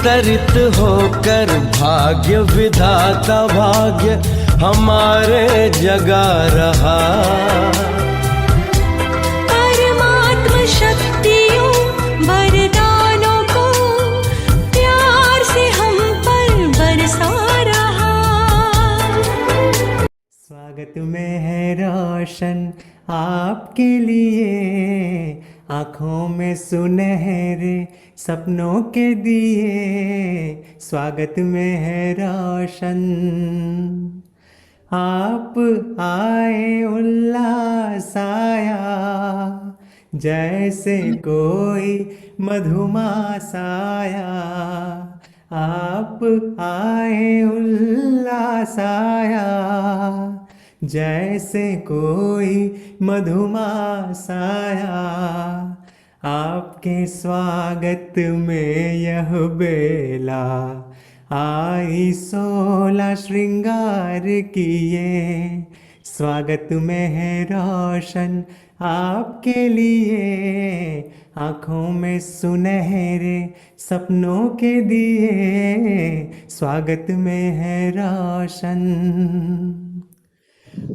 अवतरित होकर भाग्य विधाता भाग्य हमारे जगा रहा। परमात्म शक्तियों वरदानों को प्यार से हम पर बरसा रहा। स्वागत में है रोशन आपके लिए, आँखों में सुनहरे सपनों के दिए। स्वागत में है रोशन, आप आए उल्लास आया, जैसे कोई मधुमास आया। आप आए उल्लास आया, जैसे कोई मधुमास आया। आपके स्वागत में यह बेला आई 16 श्रृंगार किए। स्वागत में है रोशन आपके लिए, आँखों में सुनहरे सपनों के दिए। स्वागत में है रोशन।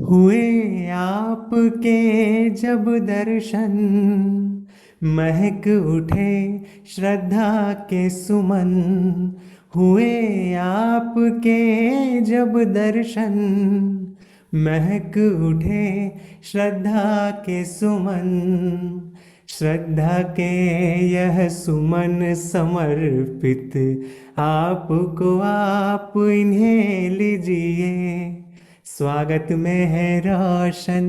हुए आपके जब दर्शन, महक उठे श्रद्धा के सुमन। हुए आपके जब दर्शन, महक उठे श्रद्धा के सुमन। श्रद्धा के यह सुमन समर्पित आपको, आप इन्हें लीजिए। स्वागत में है रोशन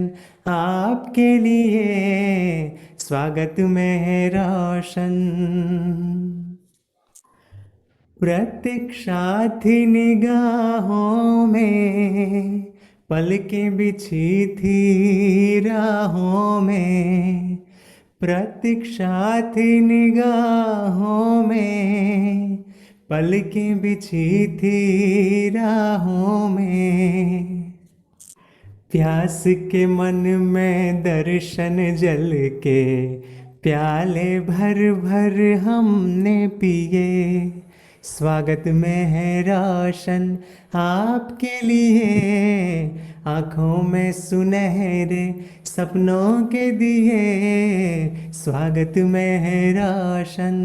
आपके लिए, स्वागत में है रोशन। प्रतीक्षा थी निगाहों में, पलकें बिछी थी राहों में। प्रतीक्षा थी निगाहों में, पलकें बिछी थी राहों में। प्यास के मन में दर्शन जल के, प्याले भर भर हमने पिए। स्वागत में है रोशन आपके लिए, आँखों में सुनहरे सपनों के दिए। स्वागत में है रोशन।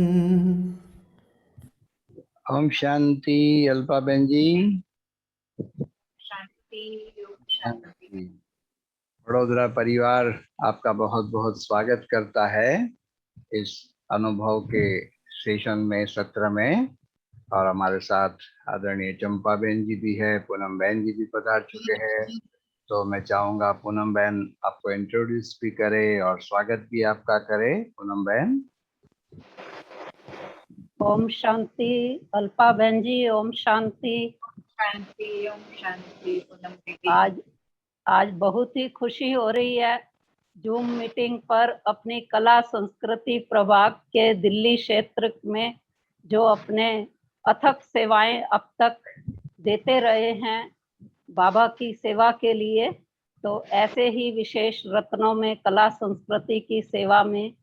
ओम शांति। अल्पा बहन जी। शांति। वडोदरा परिवार आपका बहुत बहुत स्वागत करता है इस अनुभव के सेशन में, सत्र में। और हमारे साथ आदरणीय चंपा बहन जी भी है, पूनम बहन जी भी पधार चुके हैं। तो मैं चाहूंगा पूनम बहन आपको इंट्रोड्यूस भी करे और स्वागत भी आपका करे। पूनम बहन। ओम शांति। अल्पा बहन जी ओम शांति। शांति। ओम शांति। पूनम दीदी, आज बहुत ही खुशी हो रही है जूम मीटिंग पर अपनी कला संस्कृति प्रभाग के दिल्ली क्षेत्र में जो अपने अथक सेवाएं अब तक देते रहे हैं बाबा की सेवा के लिए। तो ऐसे ही विशेष रत्नों में कला संस्कृति की सेवा में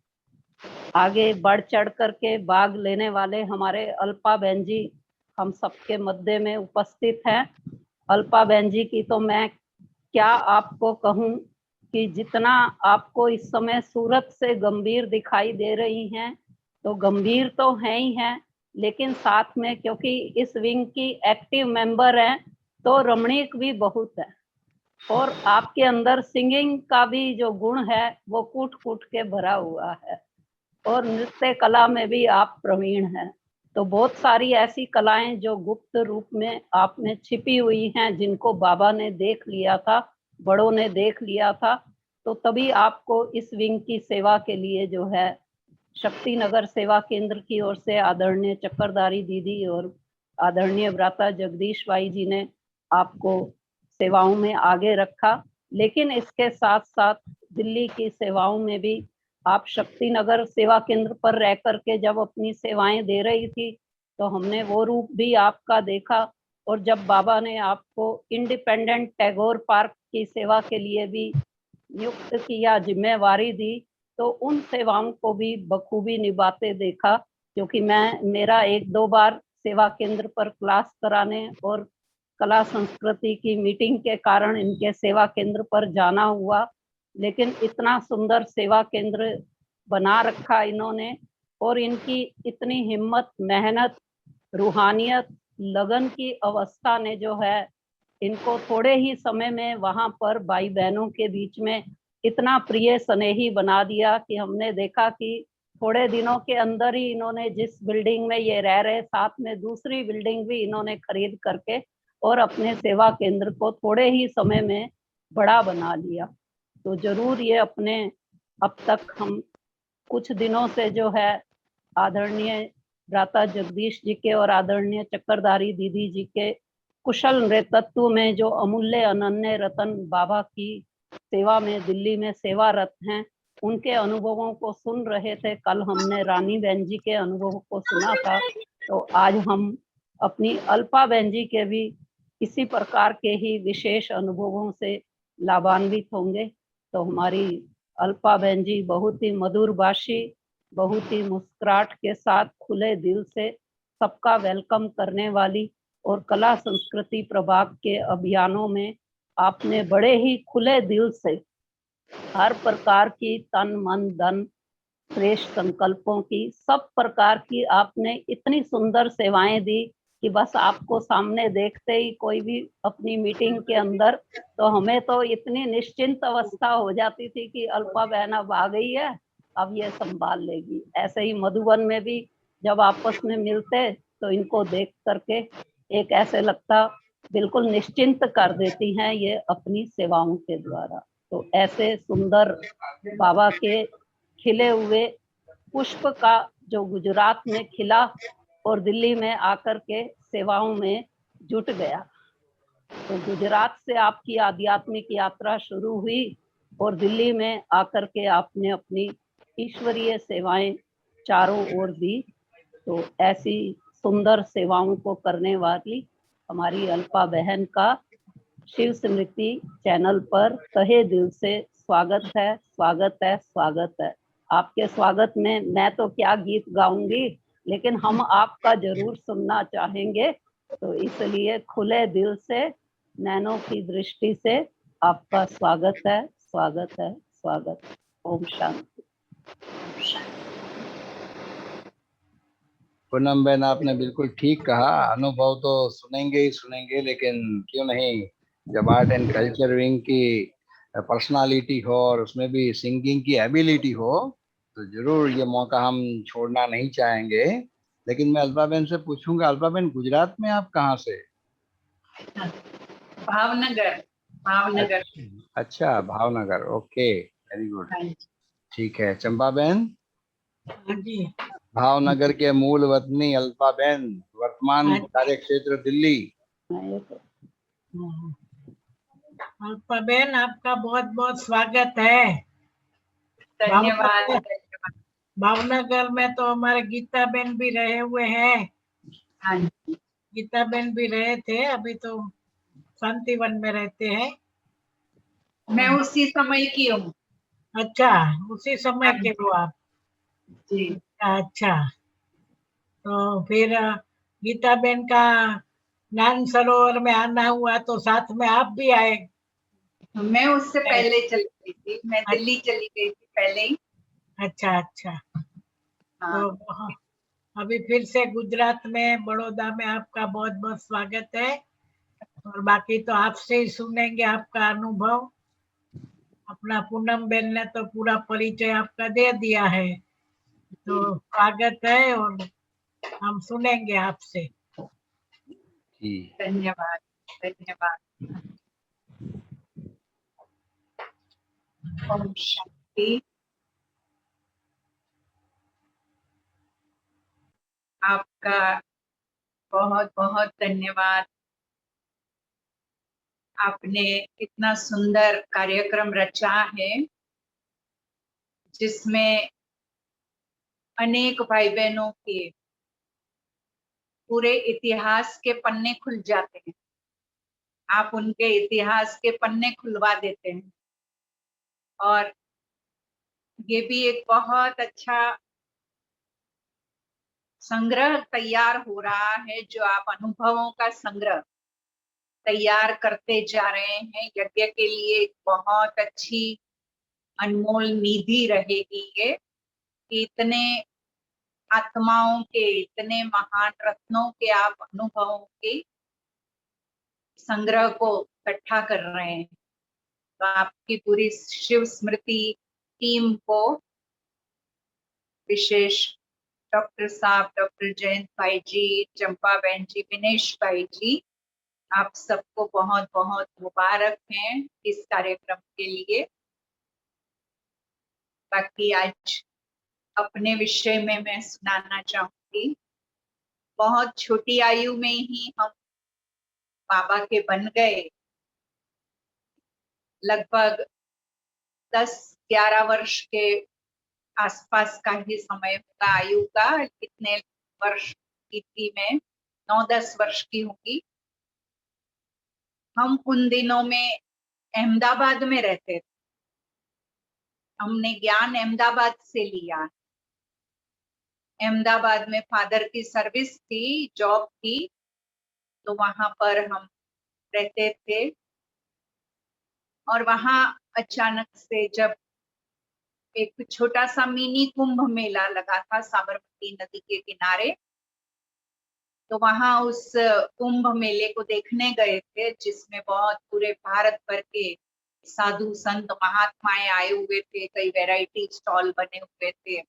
आगे बढ़ चढ़ करके भाग लेने वाले हमारे अल्पा बहन जी हम सबके मध्य में उपस्थित हैं। अल्पा बहन जी की तो मैं क्या आपको कहूं कि जितना आपको इस समय सूरत से गंभीर दिखाई दे रही हैं, तो गंभीर तो है ही हैं, लेकिन साथ में क्योंकि इस विंग की एक्टिव मेंबर हैं तो रमणीक भी बहुत है। और आपके अंदर सिंगिंग का भी जो गुण है वो कूट कूट के भरा हुआ है, और नृत्य कला में भी आप प्रवीण हैं। तो बहुत सारी ऐसी कलाएं जो गुप्त रूप में आप में छिपी हुई हैं, जिनको बाबा ने देख लिया था, बड़ों ने देख लिया था। तो तभी आपको इस विंग की सेवा के लिए जो है शक्ति नगर सेवा केंद्र की ओर से आदरणीय चक्रधारी दीदी और आदरणीय भ्राता जगदीश भाई जी ने आपको सेवाओं में आगे रखा। लेकिन इसके साथ साथ दिल्ली की सेवाओं में भी आप शक्ति नगर सेवा केंद्र पर रह करके जब अपनी सेवाएं दे रही थी तो हमने वो रूप भी आपका देखा। और जब बाबा ने आपको इंडिपेंडेंट टैगोर पार्क की सेवा के लिए भी नियुक्त किया, जिम्मेवारी दी, तो उन सेवाओं को भी बखूबी निभाते देखा। क्योंकि मेरा 1-2 बार सेवा केंद्र पर क्लास कराने और कला संस्कृति की मीटिंग के कारण इनके सेवा केंद्र पर जाना हुआ। लेकिन इतना सुंदर सेवा केंद्र बना रखा इन्होंने, और इनकी इतनी हिम्मत, मेहनत, रूहानियत, लगन की अवस्था ने जो है इनको थोड़े ही समय में वहां पर भाई बहनों के बीच में इतना प्रिय स्नेही बना दिया कि हमने देखा कि थोड़े दिनों के अंदर ही इन्होंने जिस बिल्डिंग में ये रह रहे, साथ में दूसरी बिल्डिंग भी इन्होंने खरीद करके और अपने सेवा केंद्र को थोड़े ही समय में बड़ा बना लिया। तो जरूर ये अपने, अब तक हम कुछ दिनों से जो है आदरणीय भ्राता जगदीश जी के और आदरणीय चक्रधारी दीदी जी के कुशल नृतत्व में जो अमूल्य अनन्य रतन बाबा की सेवा में दिल्ली में सेवारत हैं, उनके अनुभवों को सुन रहे थे। कल हमने रानी बहन जी के अनुभव को सुना था, तो आज हम अपनी अल्पा बहन जी के भी इसी प्रकार के ही विशेष अनुभवों से लाभान्वित होंगे। तो हमारी अल्पा बहन जी बहुत ही मधुर भाषी, बहुत ही मुस्कुराहट के साथ खुले दिल से सबका वेलकम करने वाली, और कला संस्कृति प्रभाग के अभियानों में आपने बड़े ही खुले दिल से हर प्रकार की तन मन धन श्रेष्ठ संकल्पों की, सब प्रकार की आपने इतनी सुंदर सेवाएं दी कि बस आपको सामने देखते ही कोई भी अपनी मीटिंग के अंदर, तो हमें तो इतनी निश्चिंत अवस्था हो जाती थी कि अल्पा बहन अब आ गई है, अब ये संभाल लेगी। ऐसे ही मधुबन में भी जब आपस में मिलते तो इनको देख करके एक ऐसे लगता बिल्कुल निश्चिंत कर देती हैं ये अपनी सेवाओं के द्वारा। तो ऐसे सुंदर बाबा के खिले हुए पुष्प का जो गुजरात में खिला और दिल्ली में आकर के सेवाओं में जुट गया, तो गुजरात से आपकी आध्यात्मिक यात्रा शुरू हुई और दिल्ली में आकर के आपने अपनी ईश्वरीय सेवाएं चारों ओर दी। तो ऐसी सुंदर सेवाओं को करने वाली हमारी अल्पा बहन का शिव स्मृति चैनल पर तहे दिल से स्वागत है, स्वागत है, स्वागत है। आपके स्वागत में मैं तो क्या गीत गाऊंगी, लेकिन हम आपका जरूर सुनना चाहेंगे। तो इसलिए खुले दिल से, नैनों की दृष्टि से आपका स्वागत है, स्वागत है, स्वागत। ओम शांति। पूनम बहन, आपने बिल्कुल ठीक कहा। अनुभव तो सुनेंगे ही सुनेंगे, लेकिन क्यों नहीं, जब आर्ट एंड कल्चर विंग की पर्सनालिटी हो और उसमें भी सिंगिंग की एबिलिटी हो, तो जरूर ये मौका हम छोड़ना नहीं चाहेंगे। लेकिन मैं अल्पा बहन से पूछूंगा, अल्पा बहन गुजरात में आप कहाँ से? भावनगर। भावनगर। अच्छा, भावनगर, ओके, वेरी गुड, ठीक है। चंपा बहन? जी, भावनगर के मूल वतनी अल्पा बहन, वर्तमान कार्य क्षेत्र दिल्ली। अल्पा बहन, आपका बहुत बहुत स्वागत है। धन्यवाद। भावनगर में तो हमारे गीता बहन भी रहे हुए हैं। हाँ जी। गीता बहन भी रहे थे, अभी तो शांतिवन में रहते हैं। मैं उसी समय की हूँ। अच्छा, उसी समय के हो आप? जी। अच्छा, तो फिर गीता बहन का ज्ञान सरोवर में आना हुआ तो साथ में आप भी आए? मैं उससे पहले चली गई थी, मैं दिल्ली चली गई थी पहले ही। अच्छा अच्छा। हाँ। तो अभी फिर से गुजरात में बड़ौदा में आपका बहुत बहुत स्वागत है, और बाकी तो आपसे ही सुनेंगे आपका अनुभव। अपना पूनम बहन ने तो पूरा परिचय आपका दे दिया है, तो स्वागत है और हम सुनेंगे आपसे। जी, धन्यवाद, धन्यवाद। ओम शांति। आपका बहुत बहुत धन्यवाद। आपने इतना सुंदर कार्यक्रम रचा है, जिसमें अनेक भाई बहनों के पूरे इतिहास के पन्ने खुल जाते हैं। आप उनके इतिहास के पन्ने खुलवा देते हैं, और ये भी एक बहुत अच्छा संग्रह तैयार हो रहा है, जो आप अनुभवों का संग्रह तैयार करते जा रहे हैं। यज्ञ के लिए एक बहुत अच्छी अनमोल निधि रहेगी ये, कि इतने आत्माओं के, इतने महान रत्नों के आप अनुभवों के संग्रह को इकट्ठा कर रहे हैं। तो आपकी पूरी शिव स्मृति टीम को, विशेष डॉक्टर साहब, डॉक्टर जयंत भाई जी, चंपा बहन जी, विनेश भाई जी, आप सबको बहुत बहुत मुबारक हैं इस कार्यक्रम के लिए। बाकी आज अपने विषय में मैं सुनाना चाहूंगी। बहुत छोटी आयु में ही हम बाबा के बन गए। लगभग 10-11 वर्ष के आसपास का ही समय होगा आयु का। कितने वर्ष की थी मैं? 9-10 वर्ष की होंगी। हम उन दिनों में अहमदाबाद में रहते थे। हमने ज्ञान अहमदाबाद से लिया। अहमदाबाद में फादर की सर्विस थी, जॉब थी, तो वहां पर हम रहते थे। और वहां अचानक से जब एक छोटा सा मिनी कुंभ मेला लगा था साबरमती नदी के किनारे, तो वहां उस कुंभ मेले को देखने गए थे, जिसमें बहुत पूरे भारत भर के साधु संत महात्माएं आए हुए थे। कई वैरायटी स्टॉल बने हुए थे।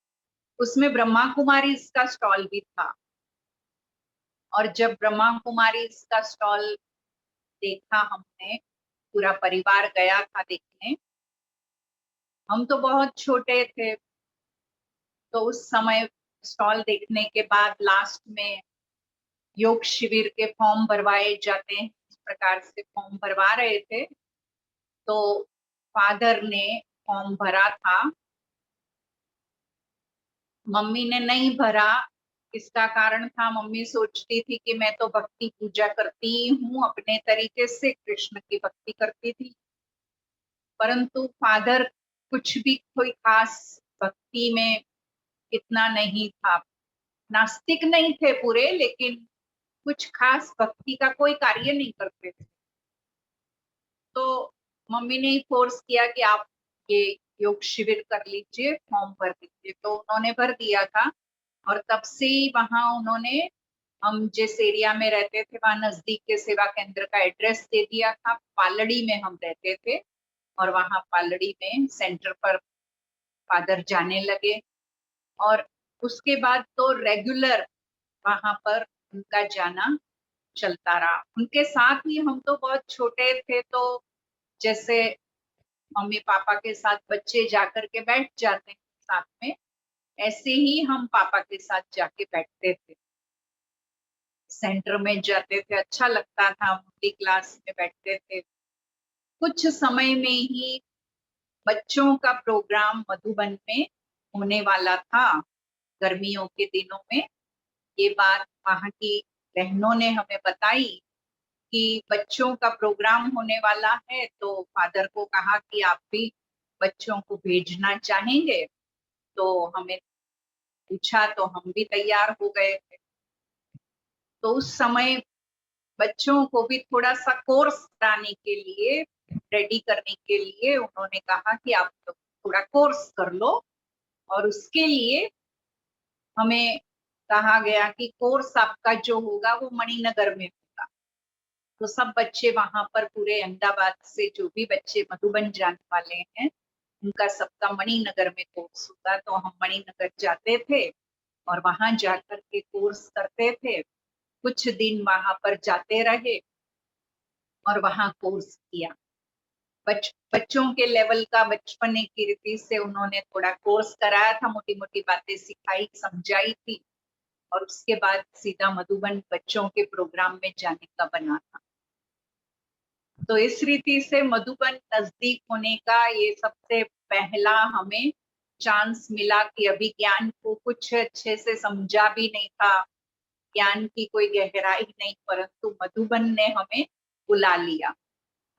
उसमें ब्रह्मा कुमारी इसका स्टॉल भी था। और जब ब्रह्मा कुमारी इसका स्टॉल देखा हमने, पूरा परिवार गया था देखने। हम तो बहुत छोटे थे, तो उस समय स्टॉल देखने के बाद लास्ट में योग शिविर के फॉर्म भरवाए जाते हैं, इस प्रकार से फॉर्म भरवा रहे थे। तो फादर ने फॉर्म भरा था, मम्मी ने नहीं भरा। इसका कारण था, मम्मी सोचती थी कि मैं तो भक्ति पूजा करती हूँ अपने तरीके से, कृष्ण की भक्ति करती थी। परंतु फादर कुछ भी कोई खास भक्ति में इतना नहीं था। नास्तिक नहीं थे पूरे, लेकिन कुछ खास भक्ति का कोई कार्य नहीं करते थे। तो मम्मी ने ही फोर्स किया कि आप ये योग शिविर कर लीजिए, फॉर्म भर दीजिए। तो उन्होंने भर दिया था। और तब से ही वहां उन्होंने, हम जिस एरिया में रहते थे वहां नजदीक के सेवा केंद्र का एड्रेस दे दिया था। पालड़ी में हम रहते थे, और वहां पालड़ी में सेंटर पर फादर जाने लगे। और उसके बाद तो रेगुलर वहां पर उनका जाना चलता रहा। उनके साथ ही, हम तो बहुत छोटे थे, तो जैसे मम्मी पापा के साथ बच्चे जाकर के बैठ जाते हैं साथ में, ऐसे ही हम पापा के साथ जाके बैठते थे। सेंटर में जाते थे, अच्छा लगता था। उनकी क्लास में बैठते थे। कुछ समय में ही बच्चों का प्रोग्राम मधुबन में होने वाला था, गर्मियों के दिनों में। ये बात वहां की बहनों ने हमें बताई कि बच्चों का प्रोग्राम होने वाला है। तो फादर को कहा कि आप भी बच्चों को भेजना चाहेंगे। तो हमें पूछा, तो हम भी तैयार हो गए थे। तो उस समय बच्चों को भी थोड़ा सा कोर्स कराने के लिए, रेडी करने के लिए उन्होंने कहा कि आप लोग थोड़ा कोर्स कर लो। और उसके लिए हमें कहा गया कि कोर्स आपका जो होगा वो मणिनगर में होगा। तो सब बच्चे वहां पर, पूरे अहमदाबाद से जो भी बच्चे मधुबन जाने वाले हैं, उनका सबका मणिनगर में कोर्स होगा। तो हम मणिनगर जाते थे और वहां जाकर के कोर्स करते थे। कुछ दिन वहां पर जाते रहे और वहां कोर्स किया। बच्चों के लेवल का, बचपने की रीति से उन्होंने थोड़ा कोर्स कराया था, मोटी मोटी बातें सिखाई, समझाई थी। और उसके बाद सीधा मधुबन बच्चों के प्रोग्राम में जाने का बना था। तो इस रीति से मधुबन नजदीक होने का ये सबसे पहला हमें चांस मिला, कि अभी ज्ञान को कुछ अच्छे से समझा भी नहीं था, ज्ञान की कोई गहराई नहीं, परंतु मधुबन ने हमें बुला लिया।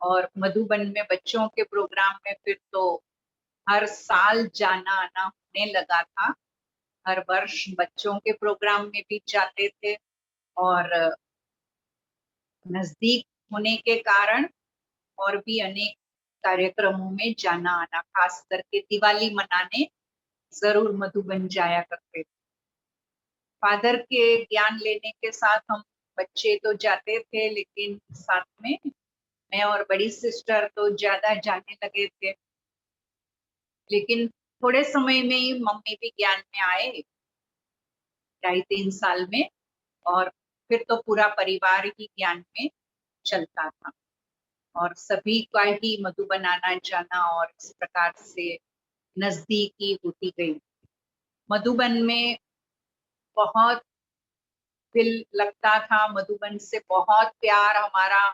और मधुबन में बच्चों के प्रोग्राम में फिर तो हर साल जाना आना होने लगा था। हर वर्ष बच्चों के प्रोग्राम में भी जाते थे और नजदीक होने के कारण और भी अनेक कार्यक्रमों में जाना आना, खास करके दिवाली मनाने जरूर मधुबन जाया करते थे। फादर के ज्ञान लेने के साथ हम बच्चे तो जाते थे, लेकिन साथ में मैं और बड़ी सिस्टर तो ज्यादा जाने लगे थे। लेकिन थोड़े समय में ही मम्मी भी ज्ञान में आए, 2.5-3 साल में, और फिर तो पूरा परिवार ही ज्ञान में चलता था और सभी का ही मधुबन आना जाना और इस प्रकार से नजदीकी होती गई। मधुबन में बहुत दिल लगता था, मधुबन से बहुत प्यार हमारा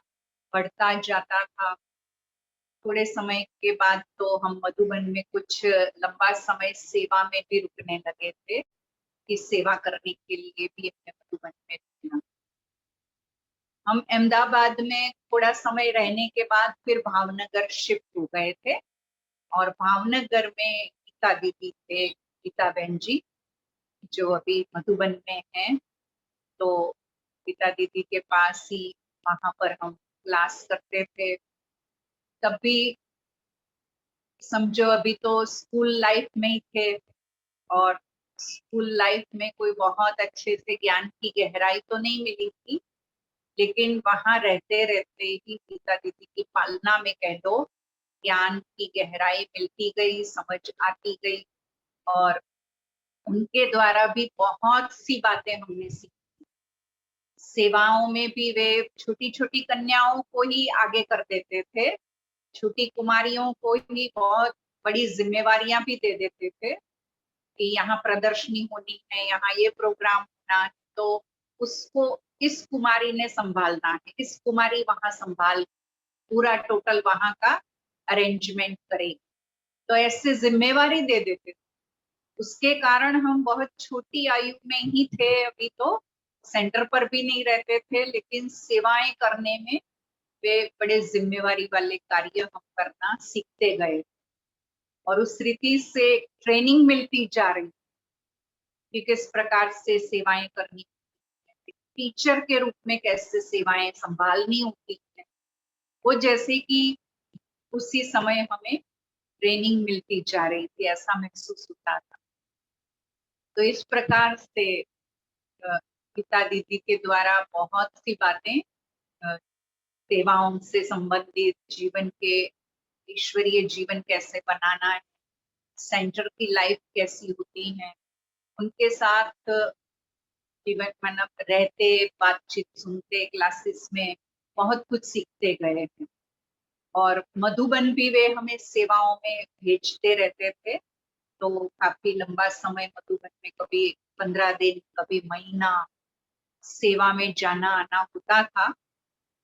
बढ़ता जाता था। थोड़े समय के बाद तो हम मधुबन में कुछ लंबा समय सेवा में भी रुकने लगे थे, कि सेवा करने के लिए भी हमने मधुबन में रुकना। हम अहमदाबाद में थोड़ा समय रहने के बाद फिर भावनगर शिफ्ट हो गए थे और भावनगर में गीता दीदी थे, गीता बहन जी, जो अभी मधुबन में हैं। तो गीता दीदी के पास ही वहां पर हम क्लास करते थे। तब भी समझो अभी तो स्कूल लाइफ में ही थे और स्कूल लाइफ में कोई बहुत अच्छे से ज्ञान की गहराई तो नहीं मिली थी, लेकिन वहां रहते रहते ही गीता दीदी की पालना में कह लो, ज्ञान की गहराई मिलती गई, समझ आती गई और उनके द्वारा भी बहुत सी बातें हमने सीखी। सेवाओं में भी वे छोटी छोटी कन्याओं को ही आगे कर देते थे, छोटी कुमारियों को ही बहुत बड़ी जिम्मेवारियां भी दे देते थे कि यहाँ प्रदर्शनी होनी है, यहाँ ये प्रोग्राम होना है, तो उसको इस कुमारी ने संभालना है, इस कुमारी वहां संभाल पूरा टोटल वहां का अरेंजमेंट करेगी। तो ऐसे जिम्मेवारी दे देते थे। उसके कारण हम बहुत छोटी आयु में ही थे, अभी तो सेंटर पर भी नहीं रहते थे, लेकिन सेवाएं करने में वे बड़े जिम्मेवारी वाले कार्य हम करना सीखते गए और उस रीति से ट्रेनिंग मिलती जा रही कि किस प्रकार से सेवाएं करनी, टीचर के रूप में कैसे सेवाएं संभालनी होती है, वो जैसे कि उसी समय हमें ट्रेनिंग मिलती जा रही थी, ऐसा महसूस होता था। तो इस प्रकार से गीता दीदी के द्वारा बहुत सी बातें सेवाओं से संबंधित, जीवन के ईश्वरीय जीवन कैसे बनाना है, सेंटर की लाइफ कैसी होती है, उनके साथ जीवन मतलब रहते, बातचीत सुनते, क्लासेस में बहुत कुछ सीखते गए हैं। और मधुबन भी वे हमें सेवाओं में भेजते रहते थे, तो काफी लंबा समय मधुबन में कभी 15 दिन, कभी महीना सेवा में जाना आना होता था।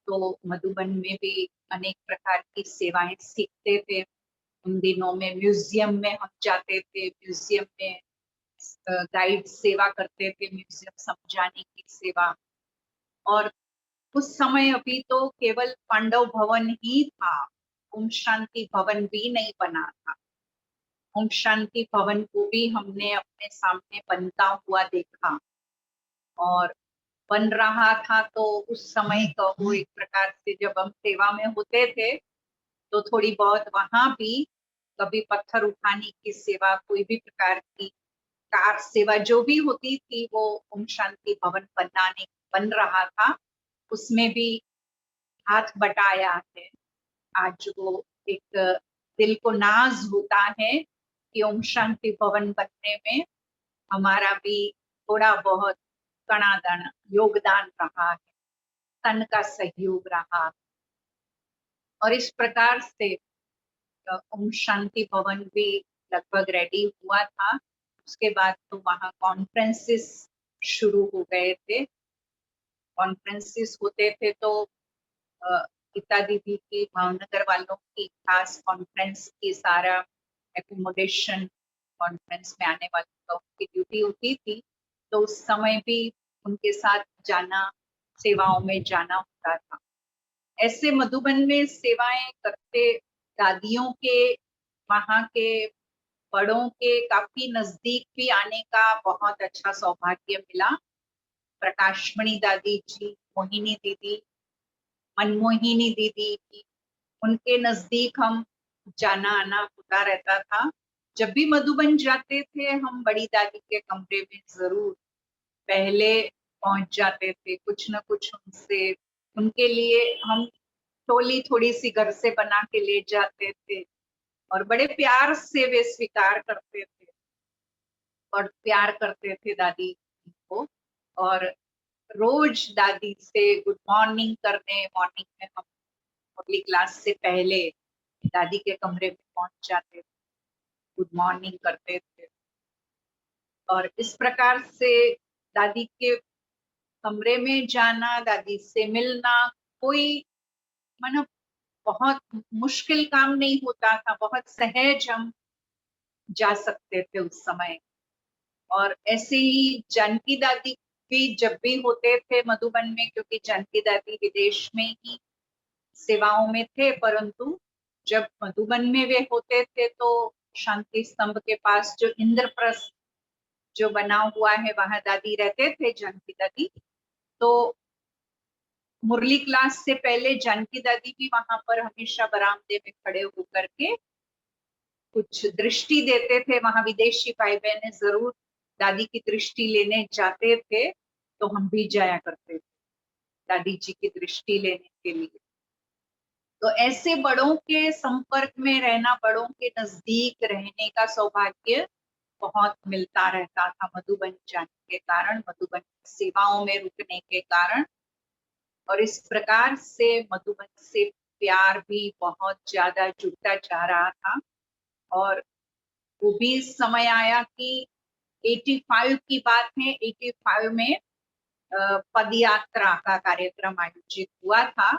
तो मधुबन में भी अनेक प्रकार की सेवाएं सीखते थे। उन दिनों में म्यूजियम में हम जाते थे, म्यूजियम में गाइड सेवा करते थे, म्यूजियम समझाने की सेवा। और उस समय अभी तो केवल पांडव भवन ही था, ओम शांति भवन भी नहीं बना था। ओम शांति भवन को भी हमने अपने सामने बनता हुआ देखा और बन रहा था। तो उस समय का वो एक प्रकार से जब हम सेवा में होते थे तो थोड़ी बहुत वहां भी कभी पत्थर उठाने की सेवा, कोई भी प्रकार की कार सेवा जो भी होती थी, वो ओम शांति भवन बन रहा था, उसमें भी हाथ बटाया है। आज वो एक दिल को नाज होता है कि ओम शांति भवन बनने में हमारा भी थोड़ा बहुत कणादान योगदान रहा है, तन का सहयोग रहा। और इस प्रकार से ओम शांति भवन भी लगभग रेडी हुआ था। उसके बाद तो वहाँ कॉन्फ्रेंसेस शुरू हो गए थे। कॉन्फ्रेंसेस होते थे तो गीता दीदी की, भावनगर वालों की खास कॉन्फ्रेंस की सारा एकोमोडेशन, कॉन्फ्रेंस में आने वालों की ड्यूटी होती थी। तो उस समय भी उनके साथ जाना, सेवाओं में जाना होता था। ऐसे मधुबन में सेवाएं करते दादियों के, वहाँ के बड़ों के काफी नजदीक भी आने का बहुत अच्छा सौभाग्य मिला। प्रकाशमणि दादी जी, मोहिनी दीदी, मनमोहिनी दीदी की, उनके नजदीक हम जाना आना होता रहता था। जब भी मधुबन जाते थे हम बड़ी दादी के कमरे में जरूर पहले पहुंच जाते थे। कुछ न कुछ उनसे, उनके लिए हम टोली थोड़ी सी घर से बना के ले जाते थे और बड़े प्यार से वे स्वीकार करते थे और प्यार करते थे दादी को। और रोज दादी से गुड मॉर्निंग करने, मॉर्निंग में हम अगली क्लास से पहले दादी के कमरे में पहुंच जाते थे, गुड मॉर्निंग करते थे। और इस प्रकार से दादी के कमरे में जाना, दादी से मिलना कोई मतलब बहुत मुश्किल काम नहीं होता था, बहुत सहज हम जा सकते थे उस समय। और ऐसे ही जानकी दादी भी जब भी होते थे मधुबन में, क्योंकि जानकी दादी विदेश में ही सेवाओं में थे, परंतु जब मधुबन में वे होते थे तो शांति स्तंभ के पास जो इंद्रप्रस्थ जो बना हुआ है वहां दादी रहते थे, जानकी दादी। तो मुरली क्लास से पहले जानकी दादी भी वहां पर हमेशा बरामदे में खड़े होकर के कुछ दृष्टि देते थे। वहां विदेशी भाई बहन जरूर दादी की दृष्टि लेने जाते थे, तो हम भी जाया करते थे दादी जी की दृष्टि लेने के लिए। तो ऐसे बड़ों के संपर्क में रहना, बड़ों के नजदीक रहने का सौभाग्य बहुत मिलता रहता था मधुबन जाने के कारण, मधुबन सेवाओं में रुकने के कारण। और इस प्रकार से मधुबन से प्यार भी बहुत ज्यादा जुड़ता जा रहा था। और वो भी समय आया कि 85 की बात है, 85 में पद यात्रा का कार्यक्रम आयोजित हुआ था।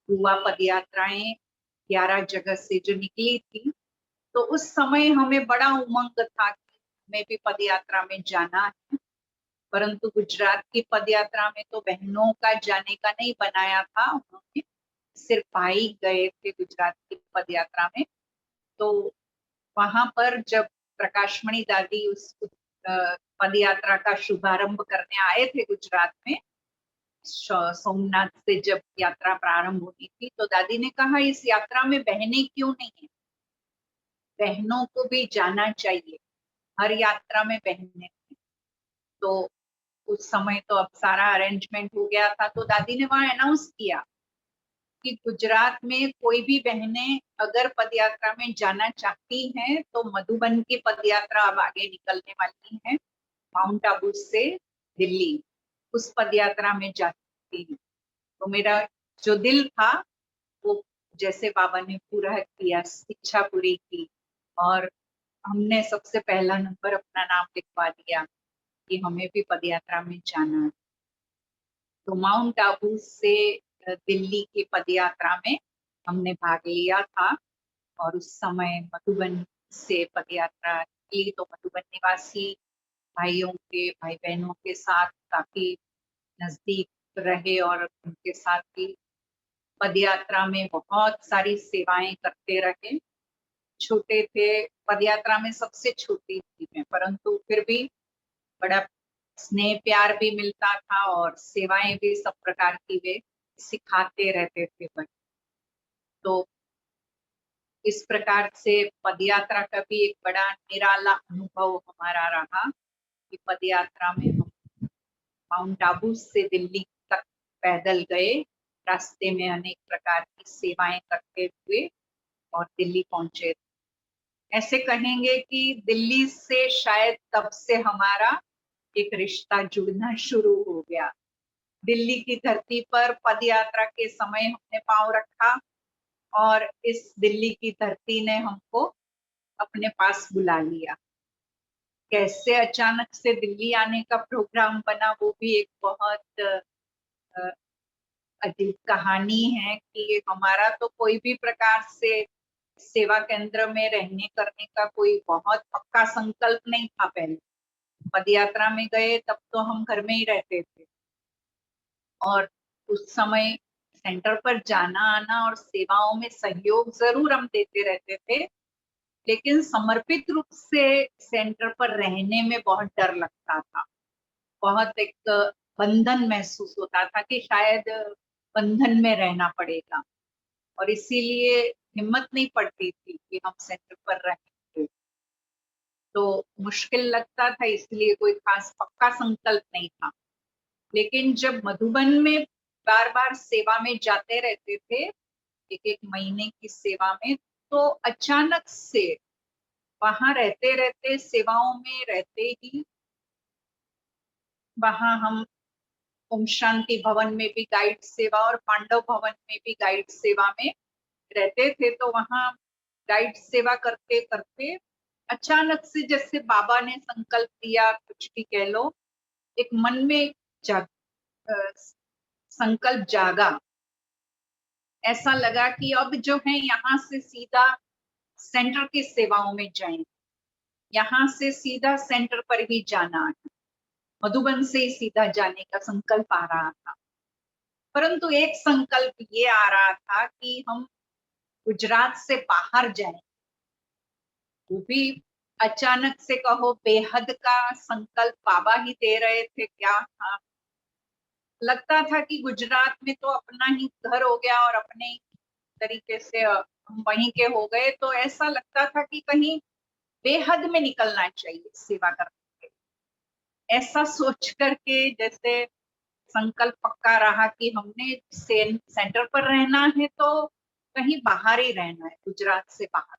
युवा पद यात्राएं 11 जगह से जो निकली थी, तो उस समय हमें बड़ा उमंग था कि हमें भी पद यात्रा में जाना है। परंतु गुजरात की पद यात्रा में तो बहनों का जाने का नहीं बनाया था, उन्होंने सिर्फ भाई गए थे गुजरात की पद यात्रा में। तो वहां पर जब प्रकाशमणि दादी उस पद यात्रा का शुभारंभ करने आए थे गुजरात में, सोमनाथ से जब यात्रा प्रारंभ होनी थी, तो दादी ने कहा इस यात्रा में बहनें क्यों नहीं है, बहनों को भी जाना चाहिए, हर यात्रा में बहनें थी। तो उस समय तो अब सारा अरेंजमेंट हो गया था, तो दादी ने वहां अनाउंस किया कि गुजरात में कोई भी बहनें अगर पदयात्रा में जाना चाहती हैं तो मधुबन की पदयात्रा अब आगे निकलने वाली है, माउंट आबू से दिल्ली, उस पदयात्रा में जा सकती है। तो मेरा जो दिल था वो जैसे बाबा ने पूरा किया, इच्छा पूरी की, और हमने सबसे पहला नंबर अपना नाम लिखवा दिया कि हमें भी पदयात्रा में जाना है। तो माउंट आबू से दिल्ली की पदयात्रा में हमने भाग लिया था। और उस समय मधुबन से पदयात्रा निकली, तो मधुबन निवासी भाइयों के, भाई बहनों के साथ काफी नजदीक रहे और उनके साथ ही पदयात्रा में बहुत सारी सेवाएं करते रहे। छोटे थे, पदयात्रा में सबसे छोटी थी मैं, परंतु फिर भी बड़ा स्नेह प्यार भी मिलता था और सेवाएं भी सब प्रकार की वे सिखाते रहते थे बच्चे। तो इस प्रकार से पदयात्रा का भी एक बड़ा निराला अनुभव हमारा रहा कि पदयात्रा में हम माउंट आबू से दिल्ली तक पैदल गए, रास्ते में अनेक प्रकार की सेवाएं करते हुए और दिल्ली पहुंचे। ऐसे कहेंगे कि दिल्ली से शायद तब से हमारा एक रिश्ता जुड़ना शुरू हो गया। दिल्ली की धरती पर पदयात्रा के समय हमने पांव रखा और इस दिल्ली की धरती ने हमको अपने पास बुला लिया। कैसे अचानक से दिल्ली आने का प्रोग्राम बना, वो भी एक बहुत अजीब कहानी है कि हमारा तो कोई भी प्रकार से सेवा केंद्र में रहने करने का कोई बहुत पक्का संकल्प नहीं था। पहले पदयात्रा में गए तब तो हम घर में ही रहते थे और उस समय सेंटर पर जाना आना और सेवाओं में सहयोग जरूर हम देते रहते थे, लेकिन समर्पित रूप से सेंटर पर रहने में बहुत डर लगता था। बहुत एक बंधन महसूस होता था कि शायद बंधन में रहना पड़ेगा, और इसीलिए हिम्मत नहीं पड़ती थी कि हम सेंटर पर रहेंगे। तो मुश्किल लगता था, इसलिए कोई खास पक्का संकल्प नहीं था। लेकिन जब मधुबन में बार बार सेवा में जाते रहते थे, एक एक महीने की सेवा में, तो अचानक से वहां रहते रहते, सेवाओं में रहते ही, वहां हम ओम शांति भवन में भी गाइड सेवा और पांडव भवन में भी गाइड सेवा में रहते थे। तो वहां गाइड सेवा करते करते अचानक से जैसे बाबा ने संकल्प दिया, कुछ भी कह लो, एक मन में संकल्प जागा। ऐसा लगा कि अब जो है यहाँ से सीधा सेंटर की सेवाओं में जाएंगे, यहाँ से सीधा सेंटर पर ही जाना है, मधुबन से ही सीधा जाने का संकल्प आ रहा था। परंतु एक संकल्प ये आ रहा था कि हम गुजरात से बाहर जाएं, वो भी अचानक से कहो, बेहद का संकल्प बाबा ही दे रहे थे। क्या था, लगता था कि गुजरात में तो अपना ही घर हो गया और अपने ही तरीके से हम वहीं के हो गए, तो ऐसा लगता था कि कहीं बेहद में निकलना चाहिए सेवा करने के। ऐसा सोच करके जैसे संकल्प पक्का रहा कि हमने सेंटर पर रहना है तो कहीं बाहर ही रहना है, गुजरात से बाहर।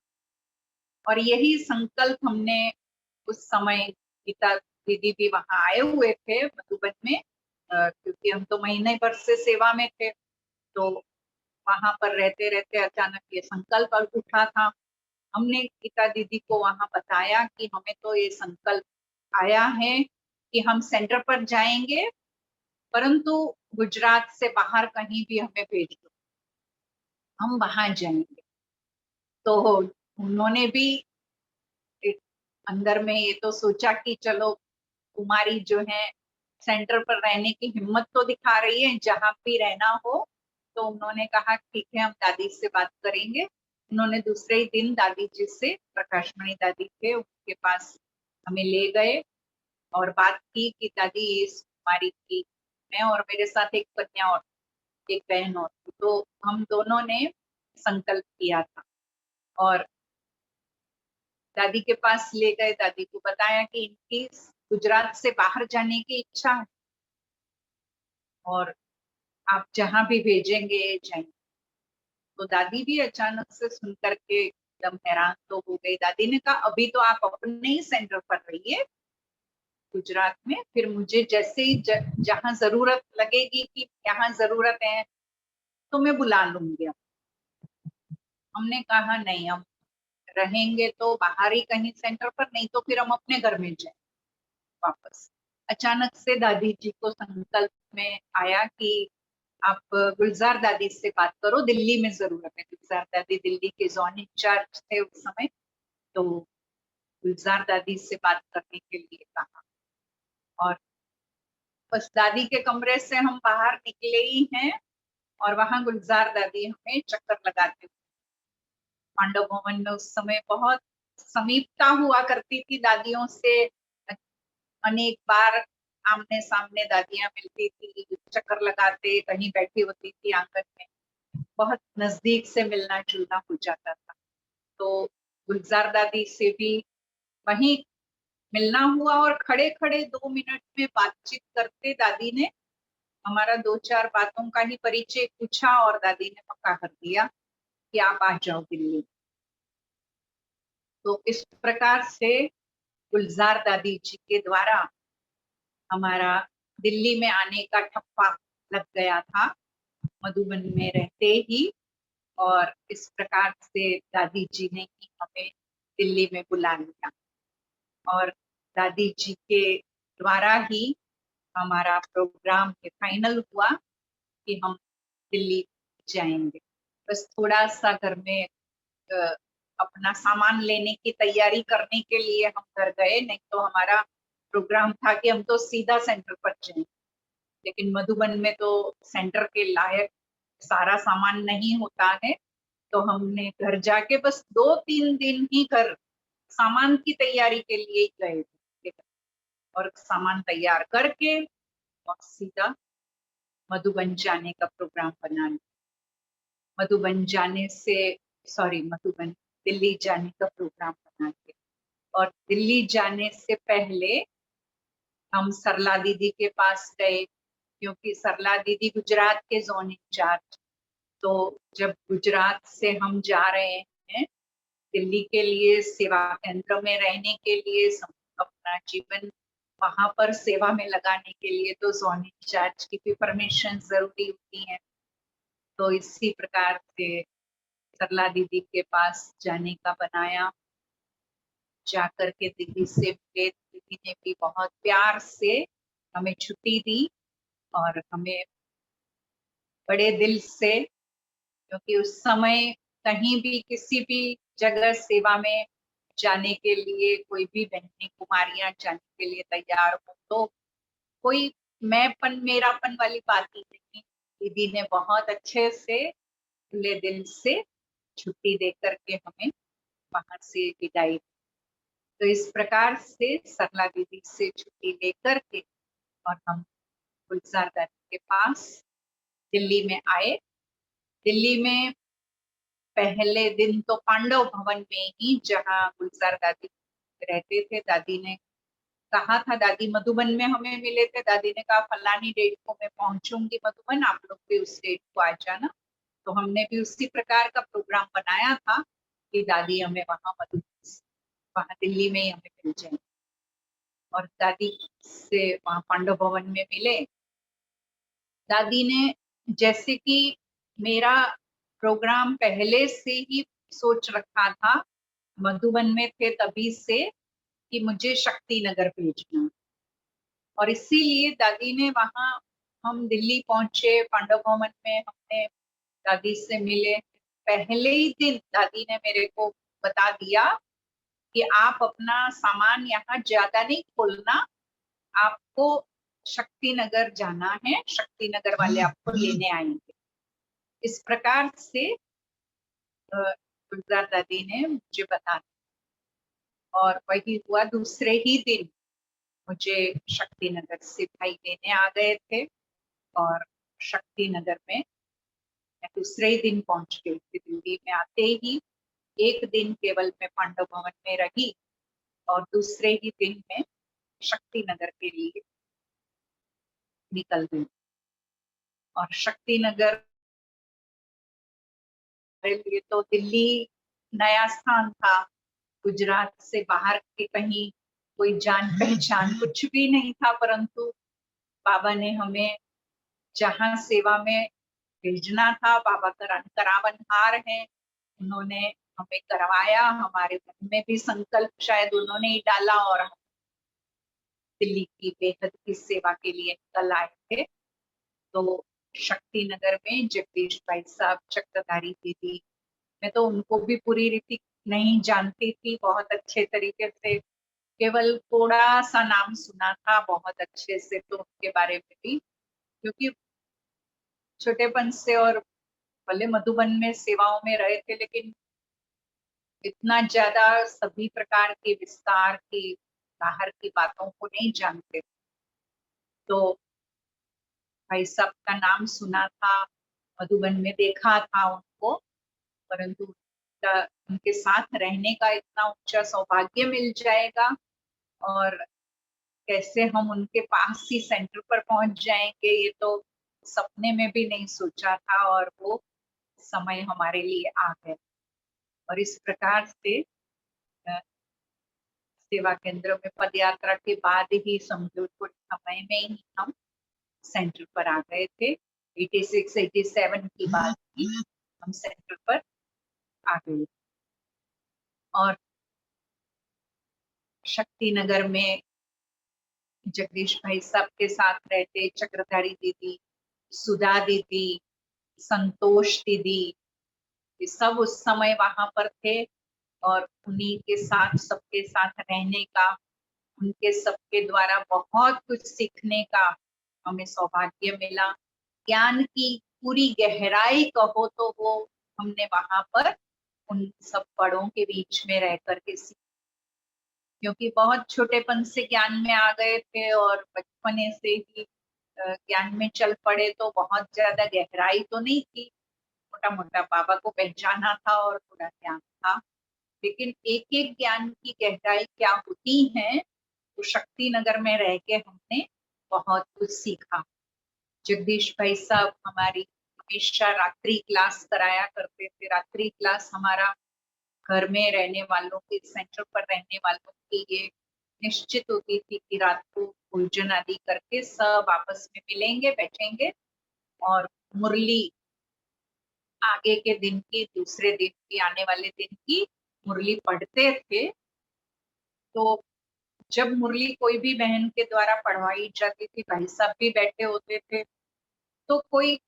और यही संकल्प हमने उस समय, गीता दीदी भी वहां आए हुए थे मधुबन में, क्योंकि हम तो महीने भर से सेवा में थे, तो वहां पर रहते रहते अचानक ये संकल्प उठा था। हमने गीता दीदी को वहां बताया कि हमें तो ये संकल्प आया है कि हम सेंटर पर जाएंगे, परंतु गुजरात से बाहर कहीं भी हमें भेज दो, हम वहां जाएंगे। तो उन्होंने भी एक अंदर में ये तो सोचा कि चलो, कुमारी जो है सेंटर पर रहने की हिम्मत तो दिखा रही है, जहां भी रहना हो। तो उन्होंने कहा ठीक है, हम दादी से बात करेंगे। उन्होंने दूसरे ही दिन दादी जी से, प्रकाशमणि दादी थे, उनके पास हमें ले गए और बात की कि दादी इस कुमारी की, मैं और मेरे साथ एक कन्या और एक बहन और थी, तो हम दोनों ने संकल्प किया था और दादी के पास ले गए। दादी को बताया कि इनकी गुजरात से बाहर जाने की इच्छा है और आप जहां भी भेजेंगे जाएंगे। तो दादी भी अचानक से सुन करके एकदम हैरान तो हो गई। दादी ने कहा अभी तो आप अपने ही सेंटर पर रहिए गुजरात में, फिर मुझे जैसे ही जहां जरूरत लगेगी कि यहाँ जरूरत है तो मैं बुला लूंगी। हमने कहा नहीं, हम रहेंगे तो बाहर ही कहीं सेंटर पर, नहीं तो फिर हम अपने घर में जाए वापस। अचानक से दादी जी को संकल्प में आया कि आप गुलजार दादी से बात करो, दिल्ली में जरूरत है। गुलजार दादी दिल्ली के जोन इंचार्ज थे उस समय, तो गुलजार दादी से बात करने के लिए कहा। और बस दादी के कमरे से हम बाहर निकले ही हैं और वहां गुलजार दादी हमें चक्कर लगाते हुए। पांडव भवन में उस समय बहुत समीपता हुआ करती थी दादियों से, अनेक बार आमने सामने दादियां मिलती थी, चक्कर लगाते, कहीं बैठी होती थी आंगन में, बहुत नजदीक से मिलना जुलना हो जाता था। तो गुलजार दादी से भी वहीं मिलना हुआ और खड़े खड़े 2 मिनट में बातचीत करते दादी ने हमारा 2-4 बातों का ही परिचय पूछा और दादी ने पक्का कर दिया कि आप आ जाओ दिल्ली। तो इस प्रकार से गुलजार दादी जी के द्वारा हमारा दिल्ली में आने का ठप्पा लग गया था मधुबन में रहते ही, और इस प्रकार से दादी जी ने ही हमें दिल्ली में बुला लिया और दादी जी के द्वारा ही हमारा प्रोग्राम फाइनल हुआ कि हम दिल्ली जाएंगे। बस थोड़ा सा घर में अपना सामान लेने की तैयारी करने के लिए हम घर गए, नहीं तो हमारा प्रोग्राम था कि हम तो सीधा सेंटर पर जाएंगे। लेकिन मधुबन में तो सेंटर के लायक सारा सामान नहीं होता है, तो हमने घर जाके बस 2-3 दिन ही घर सामान की तैयारी के लिए ही गए थे, और सामान तैयार करके और सीधा मधुबन जाने का प्रोग्राम बना लिया। मधुबन जाने से मधुबन दिल्ली जाने का प्रोग्राम बना लिया। और दिल्ली जाने से पहले हम सरला दीदी के पास गए, क्योंकि सरला दीदी गुजरात के जोन इंचार्ज। तो जब गुजरात से हम जा रहे हैं दिल्ली के लिए, सेवा केंद्र में रहने के लिए, अपना जीवन वहां पर सेवा में लगाने के लिए, तो जोन इंचार्ज की भी परमिशन जरूरी होती है। तो इसी प्रकार से सरला दीदी के पास जाने का बनाया। जाकर के दीदी से मिले, दीदी ने भी बहुत प्यार से हमें छुट्टी दी और हमें बड़े दिल से, क्योंकि उस समय कहीं भी किसी भी जगह सेवा में जाने के लिए कोई भी बहनें कुमारियां जाने के लिए तैयार हो तो कोई मैंपन मेरापन वाली बात ही नहीं। दीदी ने बहुत अच्छे से खुले दिल से छुट्टी दे करके हमें वहां से विदाई दी। तो इस प्रकार से सरला दीदी से छुट्टी लेकर के और हम गुलजार दादी के पास दिल्ली में आए। दिल्ली में पहले दिन तो पांडव भवन में ही, जहाँ गुलजार दादी रहते थे, दादी ने कहा था, दादी मधुबन में हमें मिले थे, दादी ने कहा फलानी डेट को मैं पहुंचूंगी मधुबन, आप लोग भी उस डेट को आ जाना। तो हमने भी उसी प्रकार का प्रोग्राम बनाया था कि दादी हमें वहां दिल्ली में ही हमें मिल जाए। और दादी से वहां पांडव भवन में मिले। दादी ने, जैसे कि मेरा प्रोग्राम पहले से ही सोच रखा था, मधुबन में थे तभी से, कि मुझे शक्ति नगर भेजना, और इसीलिए दादी ने वहां, हम दिल्ली पहुंचे, पांडव भवन में हमने दादी से मिले। पहले ही दिन दादी ने मेरे को बता दिया कि आप अपना सामान यहाँ ज्यादा नहीं खोलना, आपको शक्ति नगर जाना है, शक्ति नगर वाले आपको लेने आएंगे। इस प्रकार से गुलजार दादी ने मुझे बता दिया। और वही हुआ, दूसरे ही दिन मुझे शक्ति नगर से भाई लेने आ गए थे, और शक्ति नगर में मैं दूसरे ही दिन पहुंच गई थी। दिल्ली में आते ही एक दिन केवल मैं पांडव भवन में रही, और दूसरे ही दिन में शक्ति नगर के लिए निकल गई। और शक्ति नगर मेरे लिए तो दिल्ली नया स्थान था, गुजरात से बाहर के कहीं कोई जान पहचान कुछ भी नहीं था, परंतु बाबा ने हमें जहाँ सेवा में भेजना था, बाबा करावनहार हैं, उन्होंने हमें करवाया। हमारे मन में भी संकल्प शायद उन्होंने ही डाला, और हम दिल्ली की बेहद की सेवा के लिए निकल आए थे। तो शक्ति नगर में जगदीश भाई साहब, चक्रधारी दीदी, मैं तो उनको भी पूरी रीति नहीं जानती थी बहुत अच्छे तरीके से, केवल थोड़ा सा नाम सुना था बहुत अच्छे से, तो उनके बारे में भी, क्योंकि छोटेपन से और भले मधुबन में सेवाओं में रहे थे, लेकिन इतना ज्यादा सभी प्रकार के विस्तार की बाहर की बातों को नहीं जानते। तो भाई साहब का नाम सुना था, मधुबन में देखा था उनको, परंतु उनके साथ रहने का इतना ऊंचा सौभाग्य मिल जाएगा, और कैसे हम उनके पास ही सेंटर पर पहुंच जाएंगे, ये तो सपने में भी नहीं सोचा था, और वो समय हमारे लिए आ गया। और इस प्रकार से सेवा केंद्र में पद यात्रा के बाद ही, समझो थोड़े समय में ही हम सेंटर पर आ गए थे। 86-87 की बात ही हम सेंटर पर आ गए। और शक्ति नगर में जगदीश भाई साहब के साथ रहते, चक्रधारी दीदी, सुधा दीदी, संतोष दीदी, ये सब उस समय वहां पर थे, और उन्हीं के साथ, सबके साथ रहने का, उनके सबके द्वारा बहुत कुछ सीखने का हमें सौभाग्य मिला। ज्ञान की पूरी गहराई कहो तो वो हमने वहां पर उन सब बड़ों के बीच में रह करके सीखा, क्योंकि बहुत छोटेपन से ज्ञान में आ गए थे और बचपने से ही ज्ञान में चल पड़े, तो बहुत ज्यादा गहराई तो नहीं थी, मोटा मोटा बाबा को पहचाना था और थोड़ा ज्ञान था। लेकिन एक एक ज्ञान की गहराई क्या होती है, तो शक्ति नगर में रह के हमने बहुत कुछ सीखा। जगदीश भाई साहब हमारी हमेशा रात्रि क्लास कराया करते थे। रात्रि क्लास हमारा घर में रहने वालों के, सेंटर पर रहने वालों की ये निश्चित होती थी कि रात को भोजन आदि करके सब आपस में मिलेंगे, बैठेंगे और मुरली आगे के दिन की, दूसरे दिन की, आने वाले दिन की मुरली पढ़ते थे। तो जब मुरली कोई भी बहन के द्वारा पढ़वाई जाती थी, भाई साहब भी बैठे होते थे, तो कोई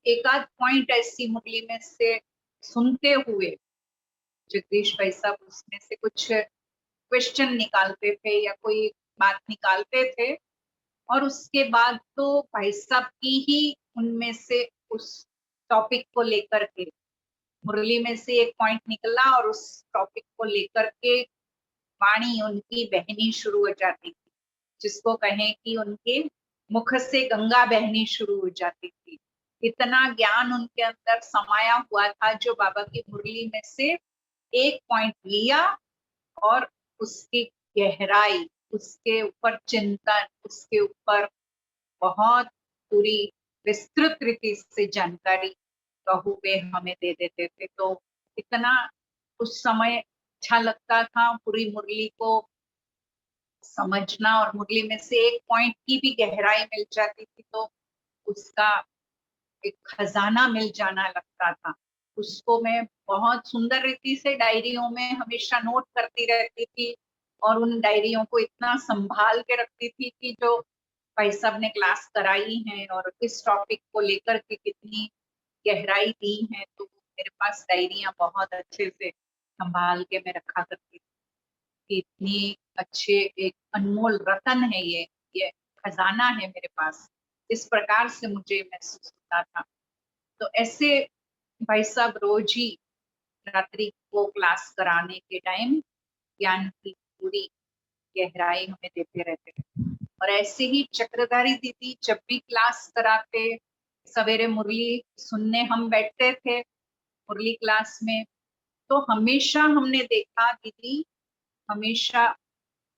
एक आध पॉइंट ऐसी मुरली में से सुनते हुए जगदीश भाई साहब उसमें से कुछ क्वेश्चन निकालते थे या कोई बात निकालते थे, और उसके बाद तो भाई साहब की ही उनमें से उस टॉपिक को लेकर के, मुरली में से एक पॉइंट निकला और उस टॉपिक को लेकर के वाणी उनकी बहनी शुरू हो जाती थी, जिसको कहें कि उनके मुख से गंगा बहनी शुरू हो जाती थी। इतना ज्ञान उनके अंदर समाया हुआ था, जो बाबा की मुरली में से एक पॉइंट लिया और उसकी गहराई, उसके ऊपर चिंतन, उसके ऊपर बहुत पूरी विस्तृत रीति से जानकारी बहुबे हमें दे देते थे। तो इतना उस समय अच्छा लगता था पूरी मुरली को समझना, और मुरली में से एक पॉइंट की भी गहराई मिल जाती थी तो उसका एक खजाना मिल जाना लगता था। उसको मैं बहुत सुंदर रीति से डायरियों में हमेशा नोट करती रहती थी, और उन डायरियों को इतना संभाल के रखती थी कि जो भाई साहब ने क्लास कराई है और इस टॉपिक को लेकर के कितनी गहराई दी है, तो मेरे पास डायरियां बहुत अच्छे से संभाल के मैं रखा करती थी कि इतनी अच्छे एक अनमोल रतन है ये खजाना है मेरे पास, इस प्रकार से मुझे महसूस होता था। तो ऐसे भाई साहब रोज ही रात्रि को क्लास कराने के टाइम ज्ञान की पूरी गहराई हमें देते रहते थे। और ऐसे ही चक्रधारी दीदी जब भी क्लास कराते, सवेरे मुरली सुनने हम बैठते थे मुरली क्लास में, तो हमेशा हमने देखा दीदी हमेशा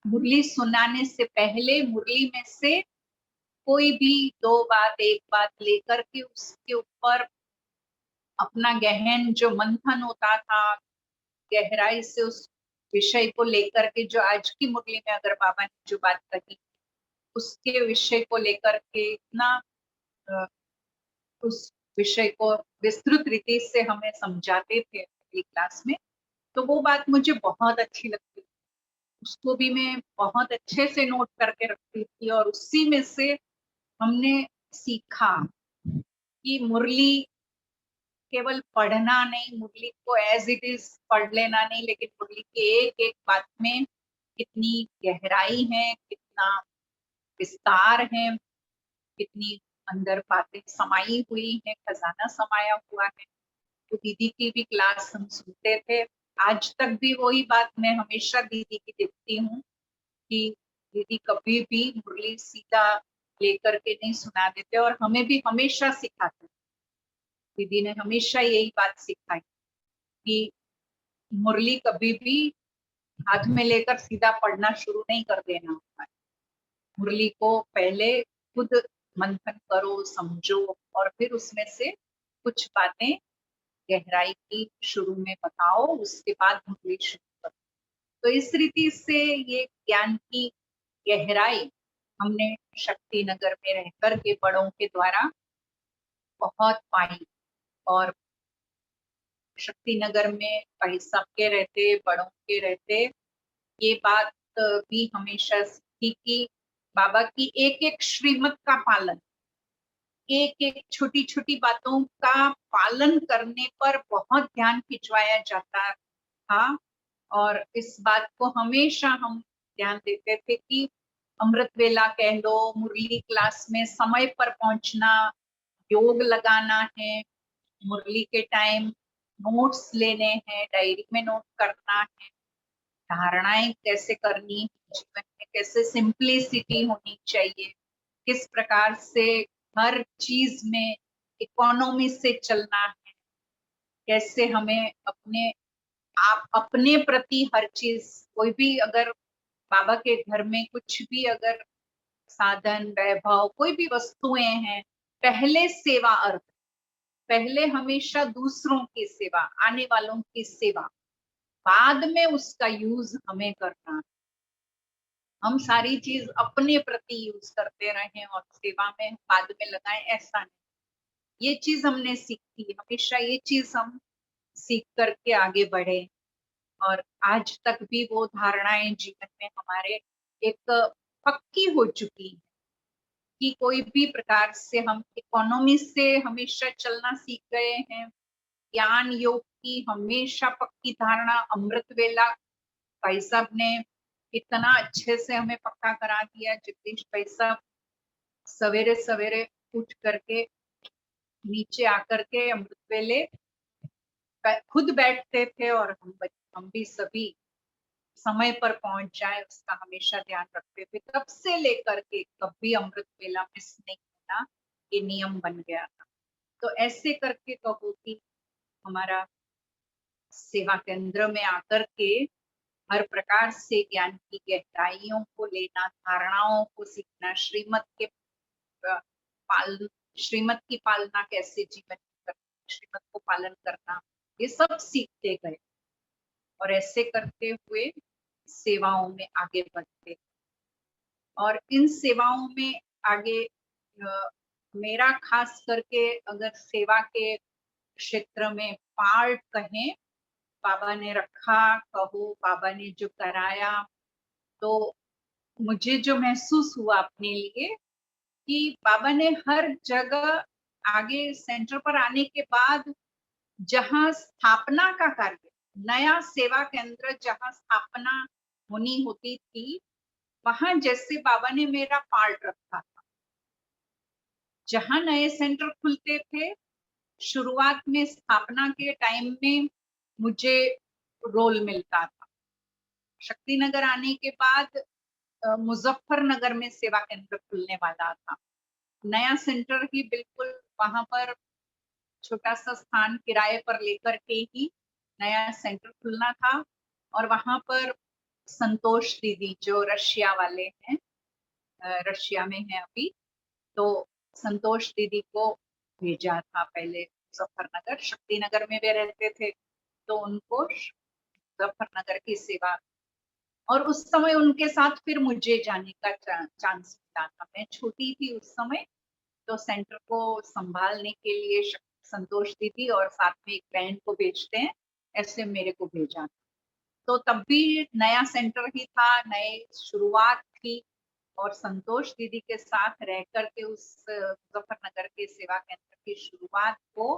मुरली सुनाने से पहले मुरली में से कोई भी दो बात, एक बात लेकर के उसके ऊपर अपना गहन जो मंथन होता था, गहराई से उस विषय को लेकर के, जो आज की मुरली में अगर बाबा ने जो बात कही उसके विषय को लेकर के इतना उस विषय को विस्तृत रीति से हमें समझाते थे अगली क्लास में, तो वो बात मुझे बहुत अच्छी लगती थी। उसको भी मैं बहुत अच्छे से नोट करके रखती थी, और उसी में से हमने सीखा कि मुरली केवल पढ़ना नहीं, मुरली को एज इट इज पढ़ लेना नहीं, लेकिन मुरली के एक एक बात में कितनी गहराई है, कितना विस्तार है, कितनी अंदर बातें समाई हुई है, खजाना समाया हुआ है। तो दीदी की भी क्लास हम सुनते थे। आज तक भी वही बात मैं हमेशा दीदी की देखती हूँ कि दीदी कभी भी मुरली सीधा लेकर के नहीं सुना देते, और हमें भी हमेशा सिखाते। दीदी ने हमेशा यही बात सिखाई कि मुरली कभी भी हाथ में लेकर सीधा पढ़ना शुरू नहीं कर देना होता है। मुरली को पहले खुद मंथन करो, समझो, और फिर उसमें से कुछ बातें गहराई की शुरू में बताओ, उसके बाद मुरली शुरू करो। तो इस रीति से ये ज्ञान की गहराई हमने शक्ति नगर में रहकर के बड़ों के द्वारा बहुत पाई। और शक्ति नगर में भाई साहब के रहते, बड़ों के रहते, ये बात भी हमेशा सीखी कि बाबा की एक एक श्रीमत का पालन, एक एक छोटी छोटी बातों का पालन करने पर बहुत ध्यान खिंचवाया जाता था। और इस बात को हमेशा हम ध्यान देते थे कि अमृत वेला कह लो, मुरली क्लास में समय पर पहुंचना, योग लगाना है, मुरली के टाइम नोट्स लेने हैं, डायरी में नोट करना है, धारणाएं कैसे करनी है जीवन में, कैसे सिंप्लिसिटी होनी चाहिए, किस प्रकार से हर चीज में इकोनॉमी से चलना है, कैसे हमें अपने प्रति हर चीज, कोई भी अगर बाबा के घर में कुछ भी अगर साधन वैभव कोई भी वस्तुएं हैं, पहले सेवा अर्थ, पहले हमेशा दूसरों की सेवा, आने वालों की सेवा, बाद में उसका यूज हमें करना। हम सारी चीज अपने प्रति यूज करते रहे और सेवा में बाद में लगाएं, ऐसा नहीं। ये चीज हमने सीखी, हमेशा ये चीज हम सीख करके आगे बढ़े और आज तक भी वो धारणाएं जीवन में हमारे एक पक्की हो चुकी है कि कोई भी प्रकार से हम इकोनॉमी से हमेशा चलना सीख गए हैं। ज्ञान योग की हमेशा पक्की धारणा, अमृत वेला भाई साहब ने इतना अच्छे से हमें पक्का करा दिया। जगदीश भाई साहब सवेरे सवेरे उठ करके नीचे आकर के अमृत वेले खुद बैठते थे और हम भी सभी समय पर पहुंच जाए उसका हमेशा ध्यान रखते थे। तब से लेकर के कभी अमृत वेला मिस नहीं होना, ये नियम बन गया था। तो ऐसे करके कहो कि हमारा सेवा केंद्र में आकर के हर प्रकार से ज्ञान की गहराइयों को लेना, धारणाओं को सीखना, श्रीमत की पालना कैसे जीवन में करना, श्रीमत को पालन करना, ये सब सीखते गए और ऐसे करते हुए सेवाओं में आगे बढ़ते। और इन सेवाओं में आगे मेरा खास करके अगर सेवा के क्षेत्र में पार्ट कहें, बाबा ने रखा कहो, बाबा ने जो कराया, तो मुझे जो महसूस हुआ अपने लिए कि बाबा ने हर जगह आगे सेंटर पर आने के बाद जहां स्थापना का कार्य, नया सेवा केंद्र जहां स्थापना होनी होती थी, वहां जैसे बाबा ने मेरा पार्ट रखा था। जहां नए सेंटर खुलते थे, शुरुआत में स्थापना के टाइम में मुझे रोल मिलता था। शक्तिनगर आने के बाद मुजफ्फरनगर में सेवा केंद्र खुलने वाला था। नया सेंटर ही बिल्कुल वहां पर छोटा सा स्थान किराए पर लेकर के ही नया सेंटर खुलना था और वहां पर संतोष दीदी जो रशिया वाले हैं, रशिया में है अभी, तो संतोष दीदी को भेजा था पहले मुजफ्फरनगर। शक्तिनगर में वे रहते थे तो उनको मुजफ्फरनगर की सेवा, और उस समय उनके साथ फिर मुझे जाने का चांस मिला था। मैं छोटी थी उस समय, तो सेंटर को संभालने के लिए संतोष दीदी और साथ में एक बहन को भेजते हैं, ऐसे मेरे को भेजा। तो तब भी नया सेंटर ही था, नए शुरुआत थी और संतोष दीदी के साथ रह करके उस मुजफ्फरनगर के सेवा केंद्र की शुरुआत को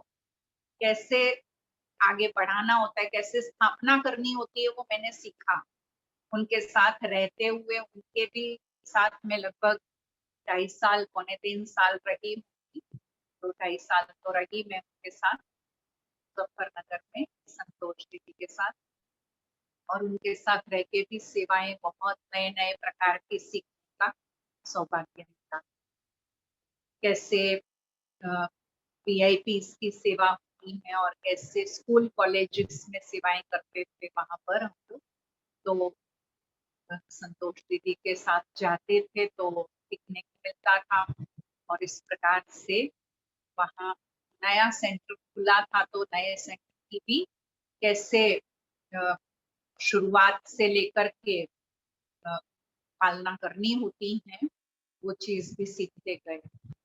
कैसे आगे बढ़ाना होता है, कैसे स्थापना करनी होती है, वो मैंने सीखा। उनके साथ रहते हुए, उनके भी साथ में लगभग 2.5 साल, 2.25 साल रही, तो 2.5 साल तो रही मैं उनके साथ मुजफ्फरनगर में संतोष दीदी के साथ। और उनके साथ रह के भी सेवाएं, बहुत नए नए प्रकार की सीखने का सौभाग्य मिला। कैसे VIPs की सेवा होती है और कैसे स्कूल कॉलेजेस में सेवाएं करते थे वहां पर हम लोग। तो संतोष दीदी के साथ जाते थे तो पिकनिक मिलता था और इस प्रकार से वहाँ नया सेंटर खुला था, तो नए सेंटर की भी कैसे शुरुआत से लेकर के पालना करनी होती है, वो चीज भी सीखते गए।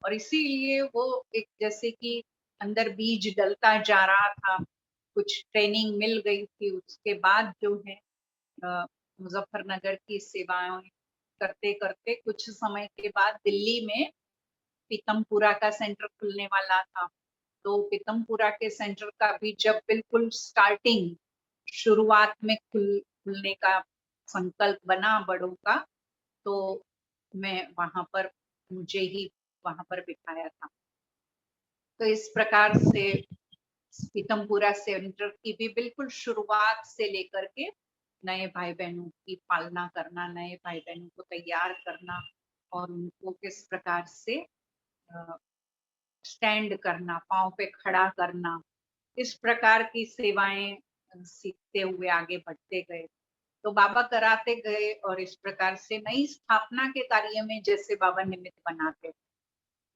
और इसीलिए वो एक जैसे कि अंदर बीज डलता जा रहा था, कुछ ट्रेनिंग मिल गई थी। उसके बाद जो है मुजफ्फरनगर की सेवाएं करते करते कुछ समय के बाद दिल्ली में पीतमपुरा का सेंटर खुलने वाला था। तो पीतमपुरा के सेंटर का भी जब बिल्कुल स्टार्टिंग, शुरुआत में खुलने का संकल्प बना बड़ों का, तो मैं वहां पर, मुझे ही वहां पर बिठाया था। तो इस प्रकार से पीतमपुरा सेंटर की भी बिल्कुल शुरुआत से लेकर के नए भाई बहनों की पालना करना, नए भाई बहनों को तैयार करना और उनको किस प्रकार से स्टैंड करना, पाँव पे खड़ा करना, इस प्रकार की सेवाएं सीखते हुए आगे बढ़ते गए। तो बाबा कराते गए और इस प्रकार से नई स्थापना के कार्य में जैसे बाबा निमित्त बनाते थे,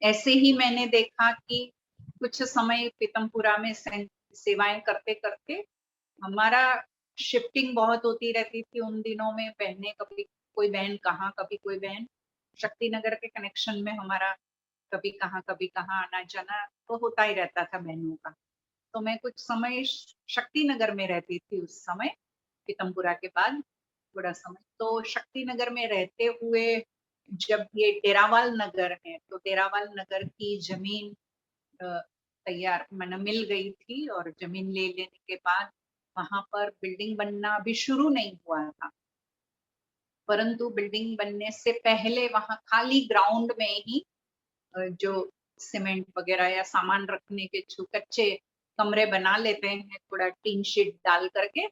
ऐसे ही मैंने देखा कि कुछ समय पीतमपुरा में सेवाएं करते करते हमारा शिफ्टिंग बहुत होती रहती थी उन दिनों में। बहनें, कभी कोई बहन कहाँ, कभी कोई बहन शक्ति नगर के कनेक्शन में, हमारा कभी कहाँ आना जाना तो होता ही रहता था बहनों का। तो मैं कुछ समय शक्ति नगर में रहती थी उस समय, पीतमपुरा के बाद थोड़ा समय। तो शक्ति नगर में रहते हुए जब ये डेरावाल नगर है, तो डेरावाल नगर की जमीन तैयार मैंने मिल गई थी और जमीन ले लेने के बाद वहां पर बिल्डिंग बनना अभी शुरू नहीं हुआ था, परंतु बिल्डिंग बनने से पहले वहां खाली ग्राउंड में ही जो सीमेंट वगैरह या सामान रखने के कच्चे कमरे बना लेते हैं, थोड़ा टीन शीट डाल करके,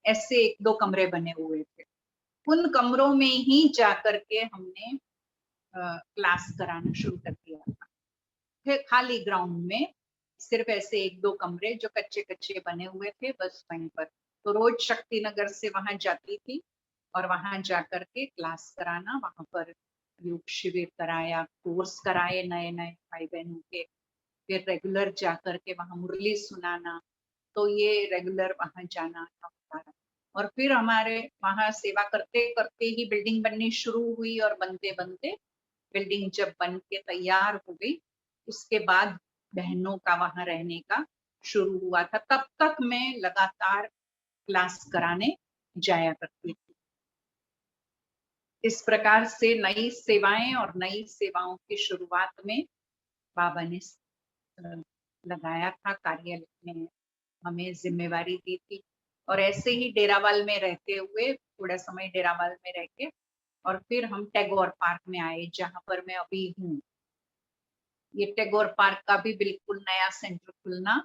ऐसे 1-2 कमरे बने हुए थे। उन कमरों में ही जाकर के हमने क्लास कराना शुरू कर दिया था। फिर खाली ग्राउंड में सिर्फ ऐसे 1-2 कमरे जो कच्चे बने हुए थे, बस वहीं पर। तो रोज शक्ति नगर से वहां जाती थी और वहां जाकर के क्लास कराना, वहां पर योग शिविर कराया, कोर्स कराए नए नए भाई बहनों के, फिर रेगुलर जाकर के वहां मुरली सुनाना। तो ये रेगुलर वहां जाना होता रहा। और फिर हमारे वहां सेवा करते करते ही बिल्डिंग बननी शुरू हुई और बनते बनते बिल्डिंग जब बन के तैयार हो गई, उसके बाद बहनों का वहां रहने का शुरू हुआ था। तब तक मैं लगातार क्लास कराने जाया करती थी। इस प्रकार से नई सेवाएं और नई सेवाओं की शुरुआत में बाबा ने लगाया था, कार्य में हमें जिम्मेवारी दी थी। और ऐसे ही डेरावाल में रहते हुए थोड़ा समय डेरावाल में रह के और फिर हम टैगोर पार्क में आए, जहां पर मैं अभी हूँ। ये टैगोर पार्क का भी बिल्कुल नया सेंटर खुलना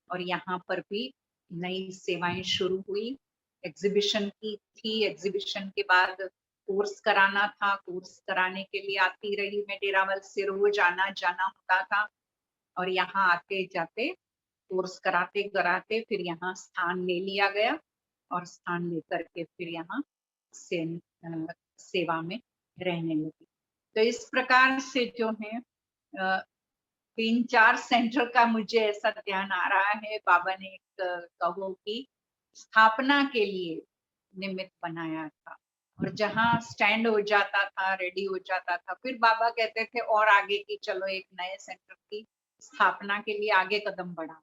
और यहाँ पर भी नई सेवाएं शुरू हुई। एग्जीबिशन की थी, एग्जीबिशन के बाद कोर्स कराना था, कोर्स कराने के लिए आती रही मैं, डेरावाल से रोज आना जाना होता था। और यहाँ आते जाते कोर्स कराते कराते फिर यहाँ स्थान ले लिया गया और स्थान लेकर के फिर यहाँ सेवा में रहने लगी। तो इस प्रकार से जो है 3-4 सेंटर का मुझे ऐसा ध्यान आ रहा है, बाबा ने एक कहो कि स्थापना के लिए निमित्त बनाया था। और जहाँ स्टैंड हो जाता था, रेडी हो जाता था, फिर बाबा कहते थे और आगे की चलो, एक नए सेंटर की स्थापना के लिए आगे कदम बढ़ाओ।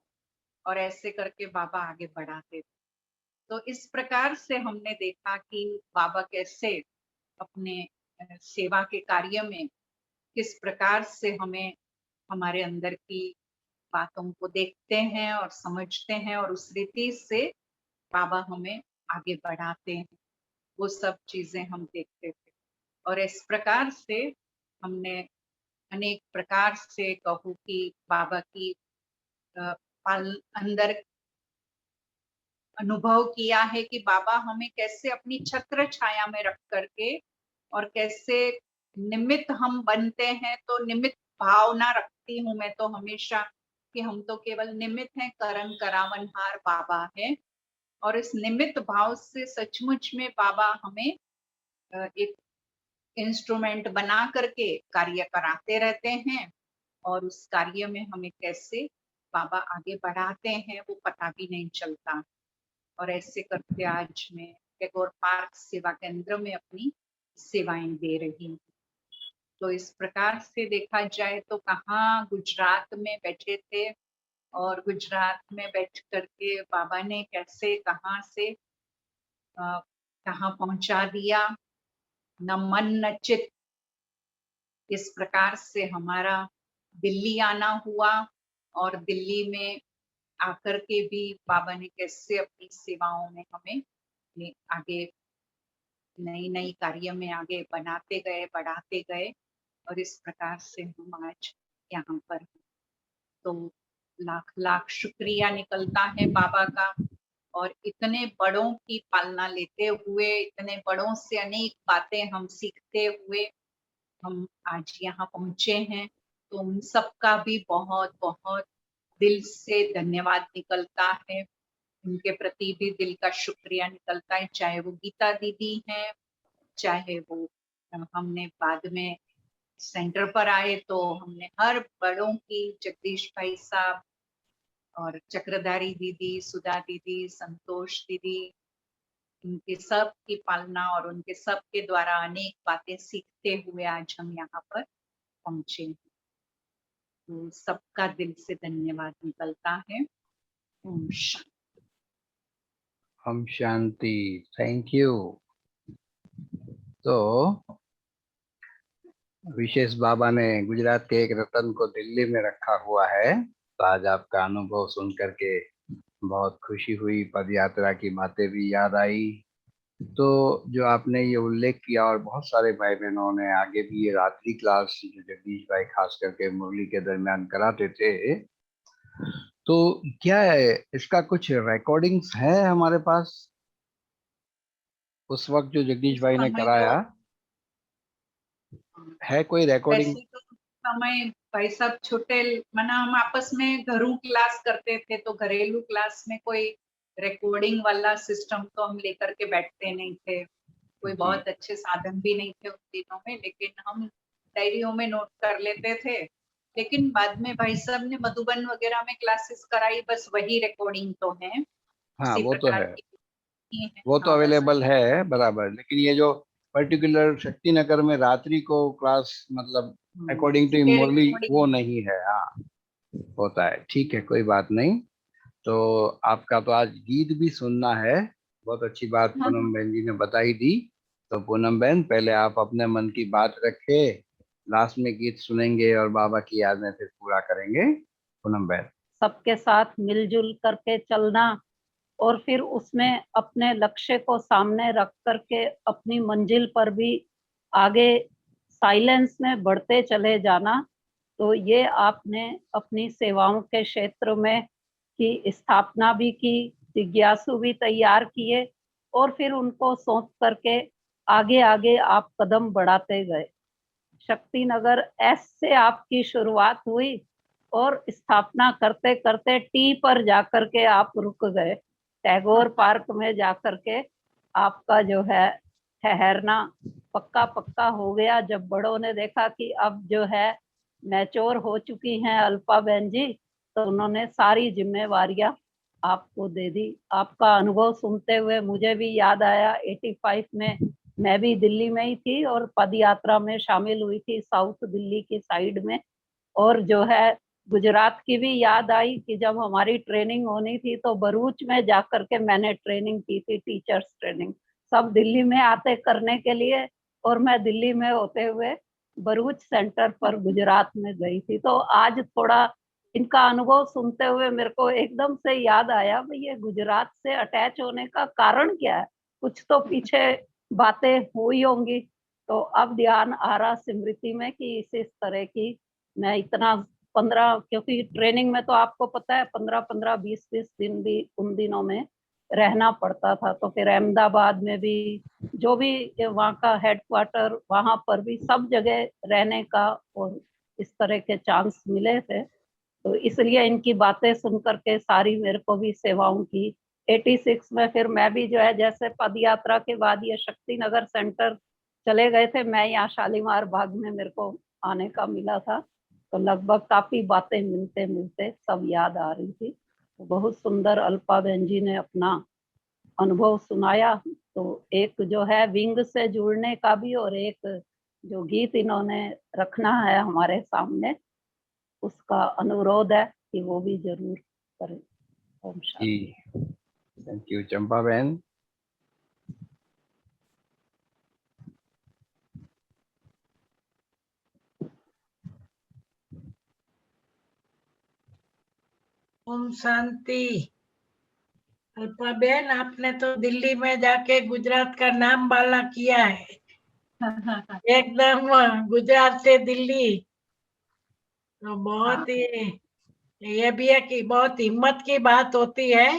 और ऐसे करके बाबा आगे बढ़ाते थे। तो इस प्रकार से हमने देखा कि बाबा कैसे अपने सेवा के कार्य में किस प्रकार से हमें हमारे अंदर की बातों को देखते हैं और समझते हैं और उस रीति से बाबा हमें आगे बढ़ाते हैं। वो सब चीजें हम देखते थे और इस प्रकार से हमने अनेक प्रकार से कहूँ कि बाबा की अंदर अनुभव किया है कि बाबा हमें कैसे अपनी छत्र छाया में रख करके और कैसे निमित्त हम बनते हैं। तो निमित्त भावना रखती हूँ मैं तो हमेशा कि हम तो केवल निमित्त हैं, करन करावनहार बाबा है। और इस निमित्त भाव से सचमुच में बाबा हमें एक इंस्ट्रूमेंट बना करके कार्य कराते रहते हैं और उस कार्य में हमें कैसे बाबा आगे बढ़ाते हैं वो पता भी नहीं चलता। और ऐसे करते आज मैं टैगोर पार्क सेवा केंद्र में अपनी सेवाएं दे रही हूँ। तो इस प्रकार से देखा जाए तो कहाँ गुजरात में बैठे थे और गुजरात में बैठ करके बाबा ने कैसे कहाँ से कहाँ पहुंचा दिया, न मन न चित। इस प्रकार से हमारा दिल्ली आना हुआ और दिल्ली में आकर के भी बाबा ने कैसे अपनी सेवाओं में हमें आगे नई नई कार्य में आगे बनाते गए, बढ़ाते गए और इस प्रकार से हम आज यहाँ पर हैं। तो लाख लाख शुक्रिया निकलता है बाबा का। और इतने बड़ों की पालना लेते हुए, इतने बड़ों से अनेक बातें हम सीखते हुए हम आज यहाँ पहुंचे हैं, तो उन सबका भी बहुत बहुत दिल से धन्यवाद निकलता है। उनके प्रति भी दिल का शुक्रिया निकलता है, चाहे वो गीता दीदी हैं, चाहे वो हमने बाद में सेंटर पर आए तो हमने हर बड़ों की, जगदीश भाई साहब और चक्रधारी दीदी, सुधा दीदी, संतोष दीदी, उनके सब की पालना और उनके सब के द्वारा अनेक बातें सीखते हुए आज हम यहाँ पर पहुंचे हैं। तो सबका दिल से धन्यवाद निकलता है। ओम शांति। हम शांति। Thank you. तो विशेष बाबा ने गुजरात के एक रतन को दिल्ली में रखा हुआ है, तो आज आपका अनुभव सुन करके बहुत खुशी हुई, पद यात्रा की बातें भी याद आई। तो जो आपने ये उल्लेख किया, और बहुत सारे भाई बहनों ने आगे भी ये रात्रि क्लास जो जगदीश भाई खास करके मुरली के दरमियान कराते थे, तो क्या है इसका कुछ रिकॉर्डिंग्स है हमारे पास? उस वक्त जो जगदीश भाई ने समय कराया है, कोई रिकॉर्डिंग? वैसे तो समय भाई साहब छोटे, माना हम आपस में घरू क्लास करते थे, तो घरेलू क्लास में कोई रिकॉर्डिंग वाला सिस्टम तो हम लेकर के बैठते नहीं थे। कोई जी। बहुत अच्छे साधन भी नहीं थे उन दिनों में, लेकिन हम डायरियों में नोट कर लेते थे। लेकिन बाद में भाई साहब ने मधुबन वगैरह में क्लासेस कराई, बस वही रिकॉर्डिंग तो है, हाँ, उसी वो तो प्रकार है, की है। वो तो हाँ, बस अवेलेबल है बराबर। लेकिन ये जो पर्टिकुलर शक्ति नगर में रात्रि को क्लास, मतलब अकॉर्डिंग टू इसके मुरली, वो recording नहीं है। हाँ, होता है, ठीक है, कोई बात नहीं। तो आपका तो आज गीत भी सुनना है, बहुत अच्छी बात हाँ, पूनम बहन जी ने बताई दी। तो पूनम बहन, पहले आप अपने मन की बात रखे, लास्ट में गीत सुनेंगे और बाबा की याद में फिर पूरा करेंगे। पूनम बहन। सबके साथ मिलजुल करके चलना और फिर उसमें अपने लक्ष्य को सामने रख करके अपनी मंजिल पर भी आगे साइलेंस में बढ़ते चले जाना। तो ये आपने अपनी सेवाओं के क्षेत्र में की स्थापना भी की, जिज्ञासु भी तैयार किए और फिर उनको सौंप करके आगे आगे आप कदम बढ़ाते गए। शक्ति नगर एस से आपकी शुरुआत हुई और स्थापना करते करते टी पर जाकर के आप रुक गए। टैगोर पार्क में जाकर के आपका जो है ठहरना पक्का पक्का हो गया, जब बड़ों ने देखा कि अब जो है मैच्योर हो चुकी हैं अल्पा बहन जी, तो उन्होंने सारी जिम्मेवारियां आपको दे दी। आपका अनुभव सुनते हुए मुझे भी याद आया, 85 में मैं भी दिल्ली में ही थी और पद यात्रा में शामिल हुई थी साउथ दिल्ली की साइड में। और जो है गुजरात की भी याद आई कि जब हमारी ट्रेनिंग होनी थी तो भरूच में जाकर के मैंने ट्रेनिंग की थी, टीचर्स ट्रेनिंग। सब दिल्ली में आते करने के लिए और मैं दिल्ली में होते हुए भरूच सेंटर पर गुजरात में गई थी। तो आज थोड़ा इनका अनुभव सुनते हुए मेरे को एकदम से याद आया, भाई ये गुजरात से अटैच होने का कारण क्या है, कुछ तो पीछे बातें हुई होंगी। तो अब ध्यान आ रहा स्मृति में कि इस तरह की मैं इतना 15, क्योंकि ट्रेनिंग में तो आपको पता है 15-15, 20-20 दिन भी उन दिनों में रहना पड़ता था। तो फिर अहमदाबाद में भी जो भी वहाँ का हेडक्वार्टर, वहाँ पर भी सब जगह रहने का और इस तरह के चांस मिले थे। तो इसलिए इनकी बातें सुन करके सारी मेरे को भी सेवाओं की 86 में फिर मैं भी जो है, जैसे पद यात्रा के बाद ये शक्ति नगर सेंटर चले गए थे, मैं यहाँ शालीमार बाग में मेरे को आने का मिला था। तो लगभग काफी बातें मिलते मिलते सब याद आ रही थी। तो बहुत सुंदर अल्पा बहन जी ने अपना अनुभव सुनाया। तो एक जो है विंग से जुड़ने का भी और एक जो गीत इन्होंने रखना है हमारे सामने, उसका अनुरोध है कि वो भी जरूर करें। ओम शांति। जी, थैंक यू चंपा बहन। ओम शांति। अल्पा बहन, आपने तो दिल्ली में जाके गुजरात का नाम बाला किया है, एकदम गुजरात से दिल्ली। तो बहुत ही ये भी है कि बहुत हिम्मत की बात होती है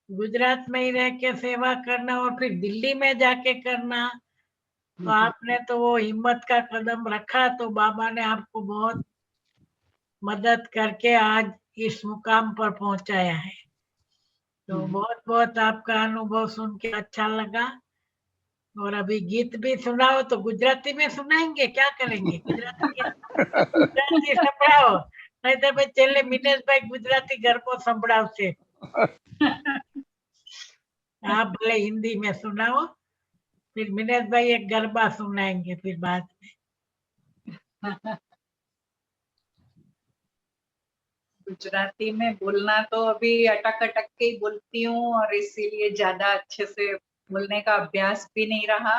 गुजरात में ही रह के सेवा करना और फिर दिल्ली में जाके करना। तो आपने तो वो हिम्मत का कदम रखा, तो बाबा ने आपको बहुत मदद करके आज इस मुकाम पर पहुंचाया है। तो बहुत बहुत आपका अनुभव सुन के अच्छा लगा। और अभी गीत भी सुनाओ, तो गुजराती में सुनाएंगे, क्या करेंगे? गुजराती गुजराती संभળાવો, नहीं तो भाई चले मिनेश भाई गुजराती घर को संभળाव से। आप भले हिंदी में सुनाओ, फिर मिनेश भाई एक गरबा सुनाएंगे फिर बाद में। गुजराती में बोलना तो अभी अटक अटक के ही बोलती हूँ, और इसीलिए ज्यादा अच्छे से बोलने का अभ्यास भी नहीं रहा।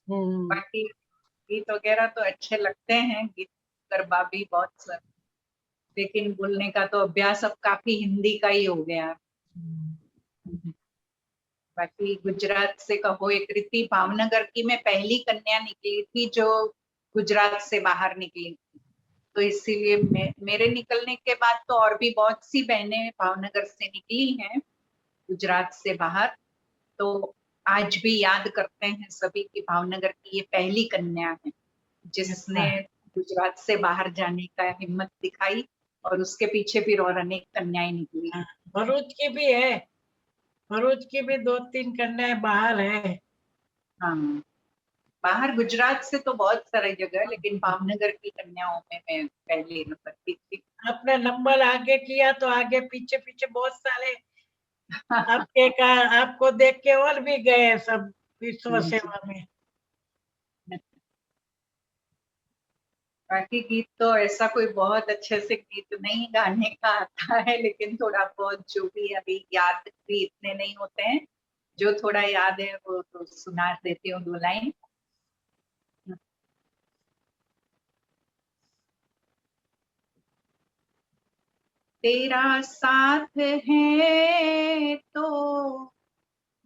बाकी गीत वगैरह तो अच्छे लगते हैं, गीत गरबा भी बहुत सर, लेकिन बोलने का तो अभ्यास अब काफी हिंदी का ही हो गया। बाकी गुजरात से कहो, एक रीति भावनगर की मैं पहली कन्या निकली थी जो गुजरात से बाहर निकली थी, तो इसीलिए मेरे निकलने के बाद तो और भी बहुत सी बहनें भावनगर से निकली हैं गुजरात से बाहर। तो आज भी याद करते हैं सभी की भावनगर की ये पहली कन्या है जिसने गुजरात से बाहर जाने का हिम्मत दिखाई, और उसके पीछे फिर और अनेक कन्याएं निकली। भरूच की भी है, भरूच की भी 2-3 कन्याएं बाहर है। हाँ, बाहर गुजरात से तो बहुत सारी जगह, लेकिन भावनगर की कन्याओं में मैं पहले नंबर की थी। आपने नंबर आगे किया तो आगे पीछे पीछे बहुत सारे आपके का आपको देख के और भी गए सब विश्व सेवा में। बाकी गीत तो ऐसा कोई बहुत अच्छे से गीत नहीं गाने का आता है, लेकिन थोड़ा बहुत जो भी अभी याद भी इतने नहीं होते हैं, जो थोड़ा याद है वो तो सुना देती हूँ 2 लाइन। तेरा साथ है तो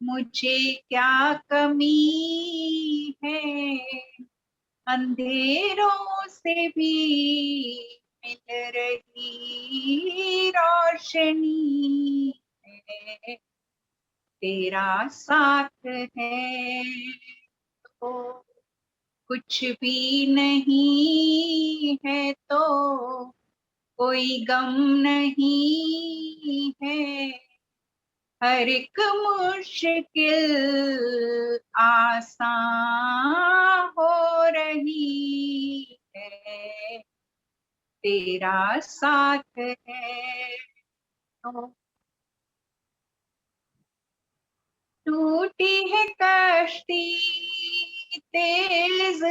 मुझे क्या कमी है, अंधेरों से भी मिल रही रोशनी है। तेरा साथ है तो कुछ भी नहीं है, तो कोई गम नहीं है, हर एक मुश्किल आसान हो रही है। तेरा साथ है तो टूटी है कश्ती, तेज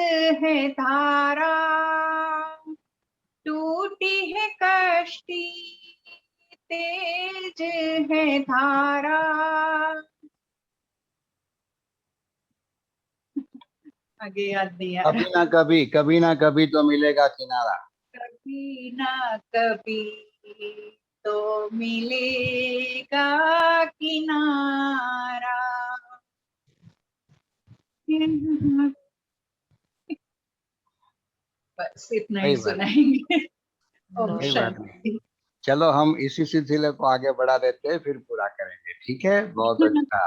है धारा, टूटी है कश्ती, तेज है धारा। आगे याद नहीं आ रहा। कभी ना कभी तो मिलेगा किनारा। कभी ना कभी तो मिलेगा किनारा। बस इतना ही सुनाएंगे। ओम कोई बात नहीं। शांति। चलो हम इसी सिलसिले को आगे बढ़ा देते हैं, फिर पूरा करेंगे, ठीक है? बहुत अच्छा।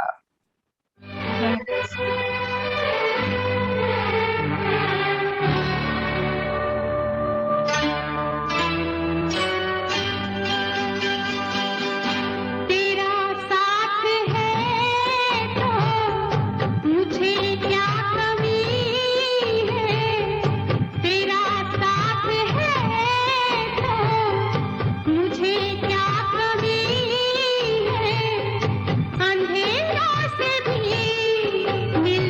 तेरा साथ है तो मुझे क्या कमी है, तेरा साथ है तो मुझे क्या कमी है, अंधेरों से भी मिल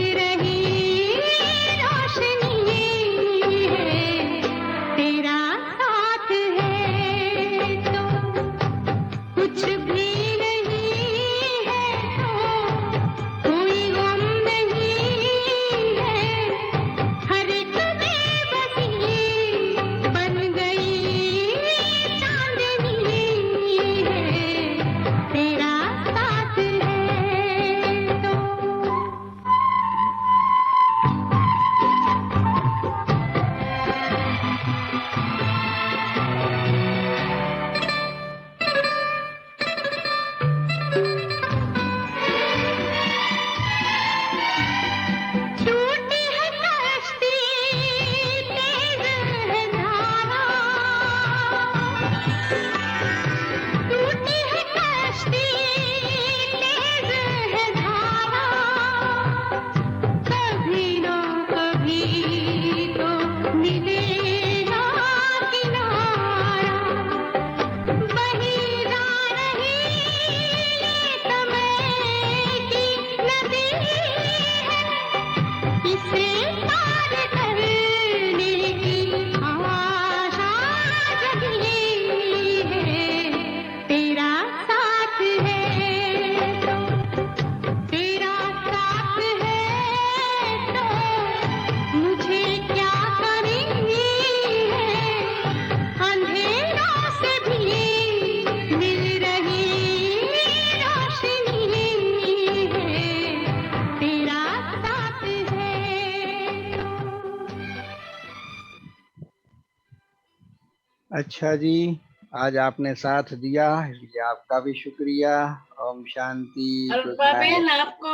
अच्छा जी, आज आपने साथ दिया इसलिए आपका भी शुक्रिया। Om Shanti, good Alpa night. बहन, आपको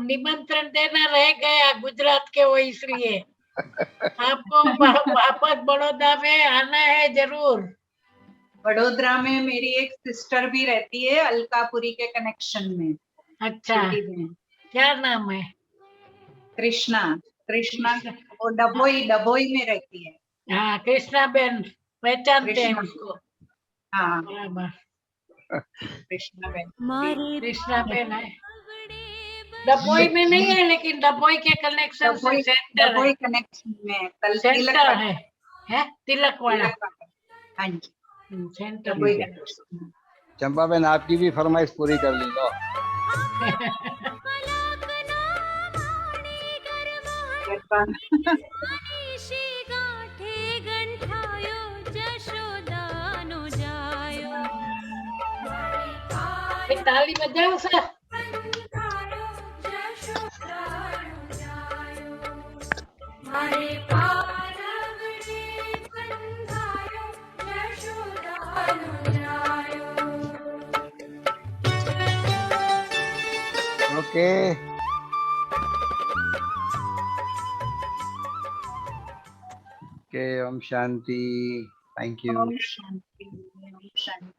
निमंत्रण देना रह गया गुजरात के, वो इसलिए आपको वापस बड़ौदा में आना है जरूर। वडोदरा में मेरी एक सिस्टर भी रहती है, अलकापुरी के कनेक्शन में, अच्छा, छोटी बहन क्या नाम है? कृष्णा। कृष्णा वो डभोई में रहती है। हाँ, कृष्णा बहन पहचानते हैं कृष्णा, उसको। हाँ बराबर, कृष्णा बहन। कृष्णा बहन है। डभोई में नहीं है, लेकिन डभोई के कनेक्शन से डभोई सेंटर है। डभोई कनेक्शन में है, सेंटर है तिलक वाला। हाँ जी, सेंटर डभोई ठीक है। कनेक्शन। चंपा बहन, आपकी भी फरमाइश पूरी कर ली लो। ताली बजाओ सर। ओके, ओम शांति, थैंक यू। ओम शांति, ओम शांति।